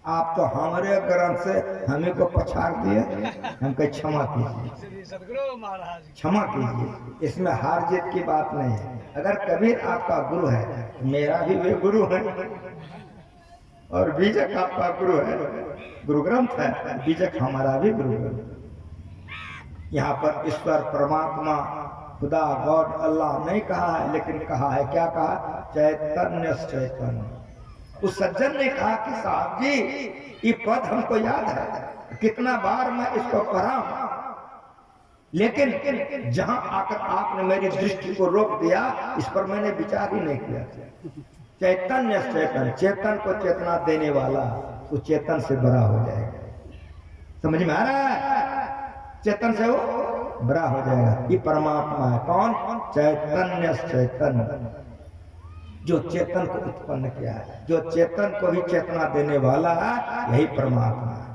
आप तो हमारे ग्रंथ से हमें को पछाड़ दिए, हम कहे क्षमा कीजिए, क्षमा कीजिए, इसमें हार जीत की बात नहीं है। अगर कबीर आपका गुरु है, मेरा भी वे गुरु है, और बीजक आपका गुरु है, गुरु ग्रंथ है, बीजक हमारा भी गुरु ग्रंथ। यहाँ पर ईश्वर परमात्मा खुदा गॉड अल्लाह नहीं कहा है, लेकिन कहा है, क्या कहा? चैतन्य चैतन्य। उस सज्जन ने कहा कि साहब जी ये पद हमको याद है, कितना बार मैं इसको पढ़ा, लेकिन जहां आकर आपने मेरी दृष्टि को रोक दिया, इस पर मैंने विचार ही नहीं किया। चैतन्य चेतन, चेतन को चेतना देने वाला वो चेतन से बड़ा हो जाएगा। समझ में आ रहा है? चेतन से वो बड़ा हो जाएगा। ये परमात्मा है। कौन? चैतन्य चैतन्य, जो चेतन को उत्पन्न किया है, जो चेतन को भी चेतना देने वाला है, यही परमात्मा है।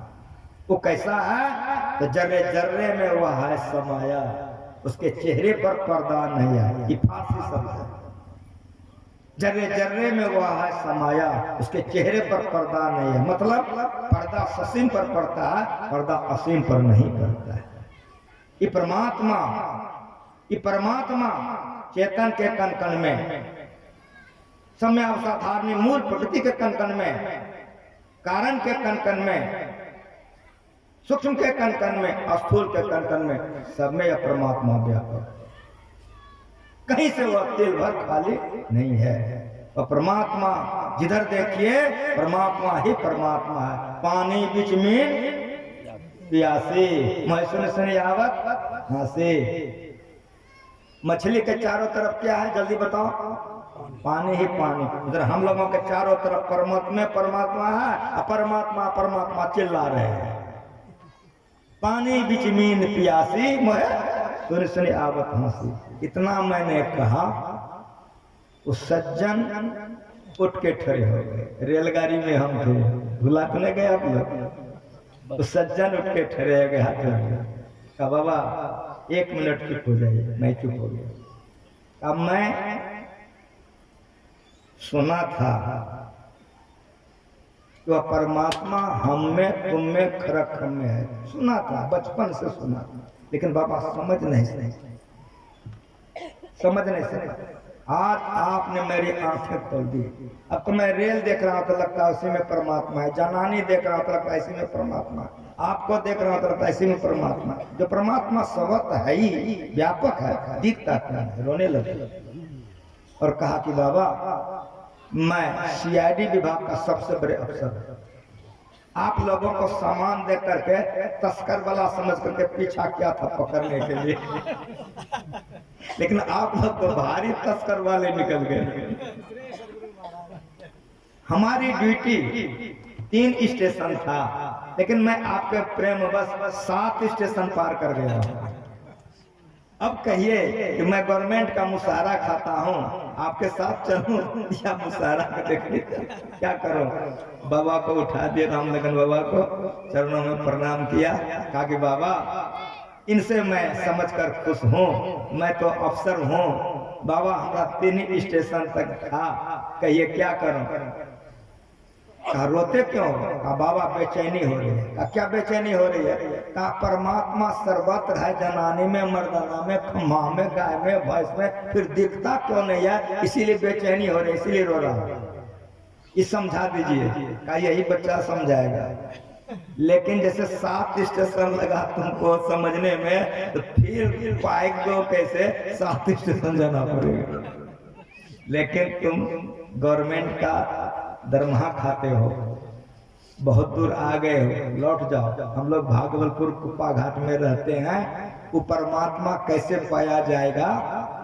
वो कैसा है? तो जर्रे जर्रे में वह है समाया, उसके चेहरे पर पर्दा नहीं है। ये फारसी शब्द है। जर्रे जर्रे में वह है समाया, उसके चेहरे पर पर्दा नहीं है। मतलब पर्दा ससीम पर पड़ता है, पर्दा असीम पर नहीं पड़ता है। ये परमात्मा, ये परमात्मा चेतन के कण कण में, समय अवसाधारणी मूल प्रकृति के कण कण में, कारण के कण कण में, सूक्ष्म के कण कण में, स्थूल के कण कण में, सब में यह परमात्मा व्यापक। कहीं से वह तिल भर खाली नहीं है। और परमात्मा जिधर देखिए परमात्मा ही परमात्मा है। पानी बीच में प्यासे, मैं सुन आवत हंसे। मछली के चारों तरफ क्या है? जल्दी बताओ। पानी ही पानी। इधर हम लोगों के चारों तरफ परमात्मा परमात्मा है, अपरमात्मा परमात्मा चिल्ला रहे हैं। पानी बीच में प्यासी, मैं सुन आवत हंसी। इतना मैंने कहा, उस सज्जन उठ के खड़े हो गए। रेलगाड़ी में हम थे, भुला तो नहीं गए आप लोग? उस सज्जन उठ के खड़े हो गए, हाथ जोड़ के कहा बाबा 1 मिनट चुप हो जाइए। नहीं चुप हो गया। अब मैं सुना था तो परमात्मा हम में, तुम में, खरक हम में है। सुना था, बचपन से सुना था, लेकिन बाबा समझ नहीं सका। आज आपने मेरी आंखें खोल दी। अब तो मैं रेल देख रहा हूं तो लगता है उसी में परमात्मा है। जनानी देख रहा हूं तो लगता है इसी में परमात्मा है। आपको देख रहा हूं तो लगता है इसी में परमात्मा। जो परमात्मा सर्वत्र है ही, व्यापक है, दिखता क्या है। रोने लगे और कहा कि बाबा मैं सीआईडी विभाग का सबसे बड़े अफसर, आप लोगों को सामान दे करके तस्कर वाला समझ करके पीछा किया था पकड़ने के लिए, लेकिन आप लोग तो भारी तस्कर वाले निकल गए। हमारी ड्यूटी 3 स्टेशन था, लेकिन मैं आपके प्रेम बस 7 स्टेशन पार कर गया। अब कहिए कि मैं गवर्नमेंट का मुशाहरा खाता हूँ, आपके साथ चलूं या मुशाहरा देखिए क्या करूं? बाबा को उठा दिया, रामलखन बाबा को चरणों में प्रणाम किया। कहा कि बाबा इनसे मैं समझकर खुश हूँ, मैं तो अफसर हूँ। बाबा हमारा 3 स्टेशन तक था, कहिए क्या करूं? कहा रोते क्यों? कहा बाबा बेचैनी हो रही है। कहा क्या बेचैनी हो रही है? कहा परमात्मा सर्वत्र है, जनानी में, मर्दाना में, खम्मा में, गाय में, भैंस में, फिर दिखता क्यों नहीं है? इसीलिए बेचैनी हो रही है, इसीलिए रो रहा है। ये समझा दीजिए। कहा यही बच्चा समझाएगा, लेकिन जैसे 7 स्टेशन लगा तुमको समझने में, तो फिर बाइक को कैसे 7 स्टेशन जाना पड़ेगा। लेकिन तुम गवर्नमेंट का दरमाहा खाते हो, बहुत दूर आ गए हो, लौट जाओ। हम लोग भागलपुर कुप्पा घाट में रहते हैं। वो परमात्मा कैसे पाया जाएगा?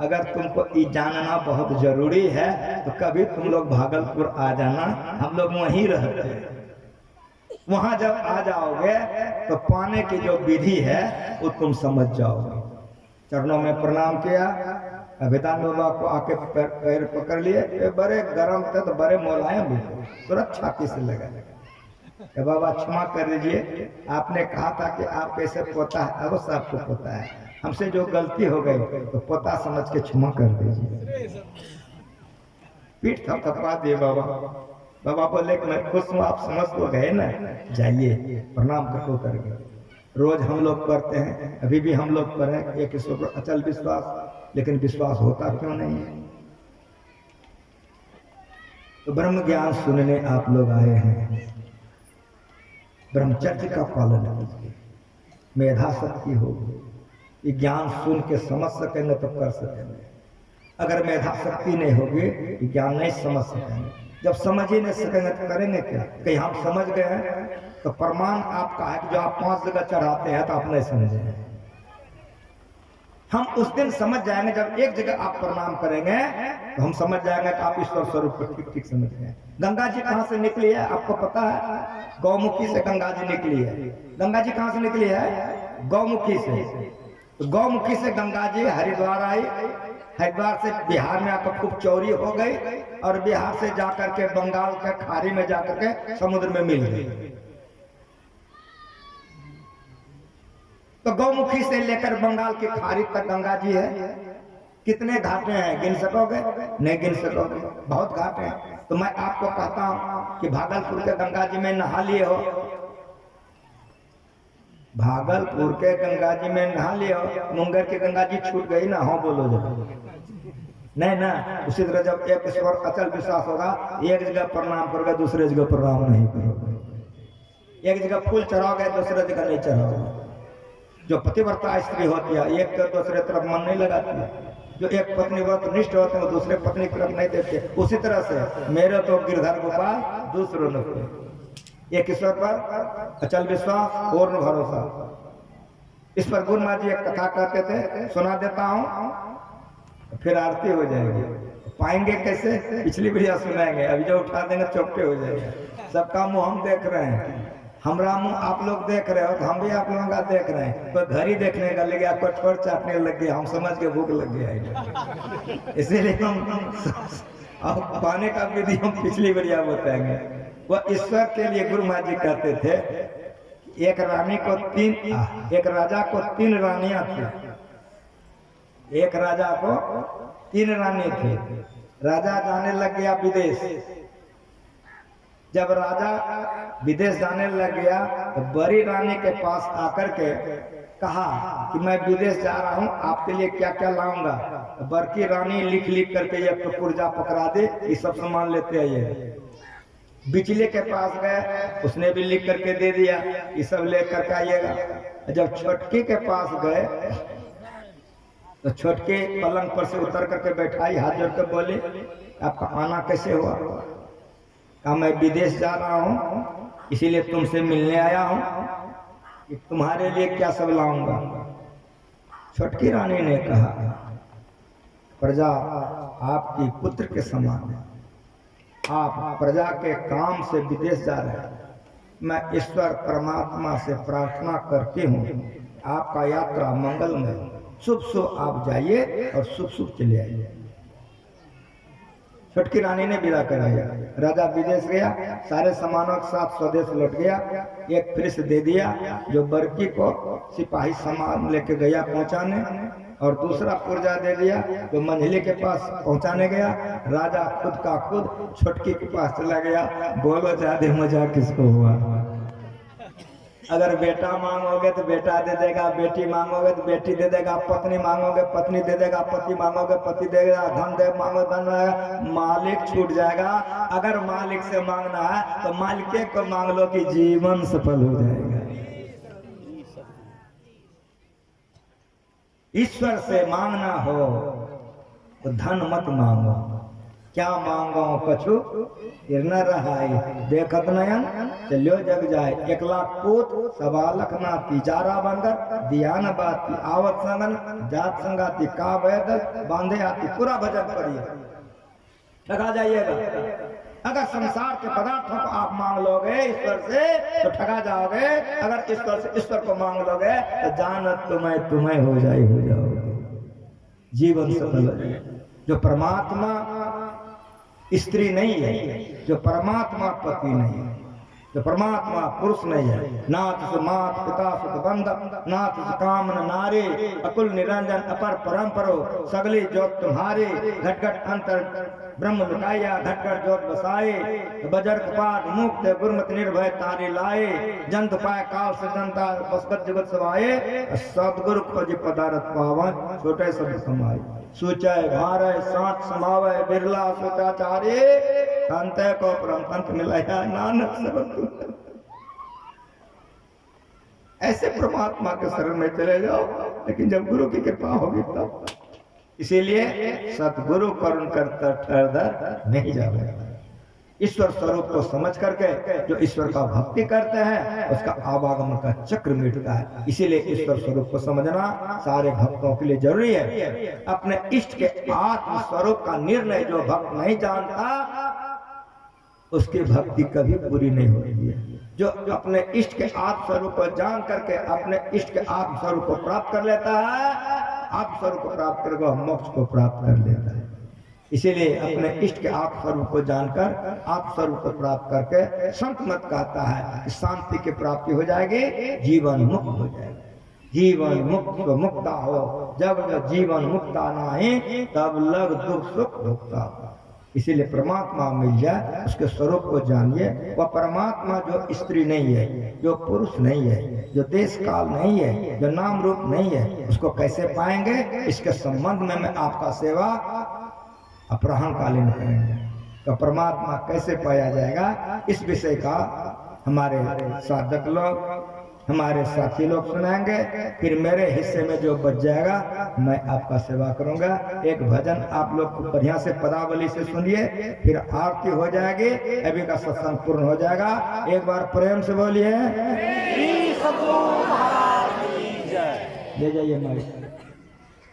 अगर तुमको ये जानना बहुत जरूरी है तो कभी तुम लोग भागलपुर आ जाना, हम लोग वहीं रहते हैं। वहां जब आ जाओगे तो पाने की जो विधि है वो तुम समझ जाओगे। चरणों में प्रणाम किया, अभिदान बाबा को आके पैर पकड़ लिए, बड़े गर्म थे तो बड़े मुलायम भी थे, तुरंत छाती से लगा। बाबा क्षमा कर दीजिए, आपने कहा था कि आप कैसे पोता है, अब सबको पोता है, हमसे जो गलती हो गई तो पोता समझ के क्षमा कर दीजिए। पीठ थपथपा दिए बाबा। बाबा बोले कि मैं खुश हूँ, आप समझ तो गए ना, जाइए प्रणाम करके उतर गए। रोज हम लोग पढ़ते हैं, अभी भी हम लोग पढ़े एक ईश्वर पर अचल विश्वास, लेकिन विश्वास होता क्यों नहीं है? तो ब्रह्म ज्ञान सुनने आप लोग आए हैं, ब्रह्मचर्य का पालन कीजिए, मेधा शक्ति होगी, ये ज्ञान सुन के समझ सकेंगे तो कर सकेंगे। अगर मेधा शक्ति नहीं होगी ये ज्ञान नहीं समझ सकेंगे। जब समझ ही नहीं सकेंगे तो करेंगे क्या? कहीं हम समझ गए हैं तो प्रमाण आपका है कि जो आप 5 जगह चढ़ाते हैं तो आप नहीं समझे हैं। हम उस दिन समझ जाएंगे जब एक जगह आप प्रणाम करेंगे तो हम समझ जाएंगे कि आप ईश्वर स्वरूप को ठीक ठीक समझ गए। गंगा जी कहाँ से निकली है आपको पता है? गौमुखी से गंगा जी निकली है। गंगा जी कहाँ से निकली है? गौमुखी से। तो गौमुखी से गंगा जी हरिद्वार आई, हरिद्वार से बिहार में आकर खूब चौड़ी हो गई और बिहार से जाकर के बंगाल के खाड़ी में जाकर के समुद्र में मिल गई। तो गौमुखी से लेकर बंगाल की खाड़ी तक गंगा जी है। कितने घाटे हैं गिन सकोगे? नहीं गिन सकोगे, बहुत घाटे हैं। तो मैं आपको कहता हूं कि भागलपुर के गंगा जी में नहा लिए हो, भागलपुर के गंगा जी में नहा लिए हो, मुंगेर की गंगा जी छूट गई ना? हाँ बोलो जब नहीं ना। उसी तरह जब एक ईश्वर अचल विश्वास होगा, एक जगह प्रणाम करोगे दूसरे जगह प्रणाम नहीं करोगे, एक जगह फूल चढ़ाओगे दूसरे जगह नहीं चढ़ाओगे। जो पतिव्रता स्त्री होती है एक तो दूसरे तरफ मन नहीं लगाती है, जो एक पत्नी व्रत निष्ठ होते हैं वो दूसरे पत्नी की तरफ नहीं देखते। उसी तरह से मेरे तो गिरधर गोपाल दूसरों ने एक ईश्वर पर अचल विश्वास पूर्ण भरोसा। इस पर गुरु महाराज जी एक कथा कहते थे, सुना देता हूँ फिर आरती हो जाएगी। पाएंगे कैसे? पिछली बढ़िया सुनाएंगे, अभी जो उठा देंगे चौपटे हो जाएगा। सबका मुंह हम देख रहे हैं, हमारा मुंह आप लोग देख रहे हो तो हम भी आप लोगों का देख रहे हैं। कोई घड़ी देखने का लग गया, कोई ठोर चाटने लग गया, हम समझ के भूख लग गया। इसीलिए हम अब पाने का विधि हम पिछली बढ़िया बताएंगे। वह ईश्वर के लिए गुरु महाराज जी कहते थे एक रानी को एक राजा को 3 रानियां थी। एक राजा को 3 रानी थी। राजा जाने लग गया विदेश। जब राजा विदेश जाने लग गया तो बड़ी रानी के पास आकर के कहा कि मैं विदेश जा रहा हूं, आपके लिए क्या क्या लाऊंगा। तो बड़की रानी लिख लिख करके ये तो पुर्जा पकड़ा दे, ये सब सामान लेते आइए। बिचले के पास गए, उसने भी लिख करके दे दिया, ये सब लेकर के आइएगा। जब छोटकी के पास गए तो छोटके पलंग पर से उतर करके बैठाई, हाथ जोड़ कर बोले आपका आना कैसे हुआ? कहा मैं विदेश जा रहा हूँ, इसीलिए तुमसे मिलने आया हूँ कि तुम्हारे लिए क्या सब लाऊंगा। छोटकी रानी ने कहा प्रजा आपकी पुत्र के समान है, आप प्रजा के काम से विदेश जा रहे हैं। मैं ईश्वर परमात्मा से प्रार्थना करती हूँ आपका यात्रा मंगलमय, शुभ शुभ आप जाइए और शुभ शुभ चले आइए। छोटकी रानी ने विदा कराया। राजा विदेश गया, सारे सामानों के साथ स्वदेश लौट गया। एक पृष्ठ दे दिया जो बड़की को सिपाही सामान लेके गया पहुंचाने, और दूसरा पुर्जा दे दिया जो मंझली के पास पहुंचाने गया। राजा खुद का खुद छोटकी के पास चला गया। बोलो ज्यादा मजा किसको हुआ? अगर बेटा मांगोगे तो बेटा दे देगा, बेटी मांगोगे तो बेटी दे देगा, पत्नी मांगोगे पत्नी दे देगा, पति मांगोगे पति दे देगा, धन दे मांगो धन, मालिक छूट जाएगा। अगर मालिक से मांगना है तो मालिक को मांग लो कि जीवन सफल हो जाएगा। ईश्वर से मांगना हो तो धन मत मांगो। क्या मांगो कछु न रहाई, देखत नयन चलियो जग जाए। 1 लाख पूत 1.25 लाख नाती, जारा बंदर दिया न बाती, आवत संगन जात संगाती, का वैद बांधे आती। पूरा भजन करिए, ठगा जाइएगा। अगर संसार के पदार्थों को आप मांग लोगे ईश्वर से तो ठगा जाओगे। अगर ईश्वर से ईश्वर को मांग लोगे तो जानत तुम्हें हो जाओगे। जीवन सफल हो जाए। जो परमात्मा स्त्री नहीं है, जो परमात्मा पति नहीं है, जो परमात्मा पुरुष नहीं है, नाथ से मात पिता सुत बंधन, नाथ से कामन नारे, अकुल निरंजन अपर परम्परो, सगली ज्योत तुम्हारे, घट घट अंतर ब्रह्म लुटाया, घट घट ज्योत बसाए, बजर कपाट मुक्त गुरमत निर्भय तारे लाए, जंत पाए काल से जनता बसगत जगत सवाए, सदगुरु खोज पदारथ पावन, छोटे सब समाये, सोचाए भारय साथ समावे, बिरला सोचाचारे, अंत को परम पंथ मिलाया नानक सब। ऐसे परमात्मा के शरण में चले जाओ, लेकिन जब गुरु की कृपा होगी तब। इसीलिए सतगुरु करुण करता ठहरदर नहीं जावे। ईश्वर स्वरूप को समझ करके जो ईश्वर का भक्ति करते हैं उसका आवागमन का चक्र मिटता है। इसीलिए ईश्वर स्वरूप को समझना सारे भक्तों के लिए जरूरी है। अपने इष्ट के आत्म स्वरूप का निर्णय जो भक्त नहीं जानता उसकी भक्ति कभी पूरी नहीं होती है। जो अपने इष्ट के आत्म स्वरूप को जान करके अपने इष्ट के आत्म स्वरूप को प्राप्त कर लेता है, आत्म स्वरूप को प्राप्त करके मोक्ष को प्राप्त कर लेता है। इसीलिए अपने इष्ट के आत्म स्वरूप को जानकर आत्म स्वरूप को प्राप्त करके संत मत कहता है कि शांति की प्राप्ति हो जाएगी, जीवन मुक्त हो जाएगा। जीवन मुक्त मुक्ता हो, जब जीवन मुक्ता नहीं तब लग दुख सुख भुगता हो। इसीलिए परमात्मा मिल जाए, उसके स्वरूप को जानिए। वह परमात्मा जो स्त्री नहीं है, जो पुरुष नहीं है, जो देश काल नहीं है, जो नाम रूप नहीं है, उसको कैसे पाएंगे? इसके संबंध में मैं आपका सेवा अपराह्नकालीन करेंगे। तो परमात्मा कैसे पाया जाएगा इस विषय का हमारे साधक लोग, हमारे साथी लोग सुनाएंगे। फिर मेरे हिस्से में जो बच जाएगा मैं आपका सेवा करूंगा। एक भजन आप लोग बढ़िया से पदावली से सुनिए, फिर आरती हो जाएगी, अभी का सत्संग पूर्ण हो जाएगा। एक बार प्रेम से बोलिए, ले जाइए माइक।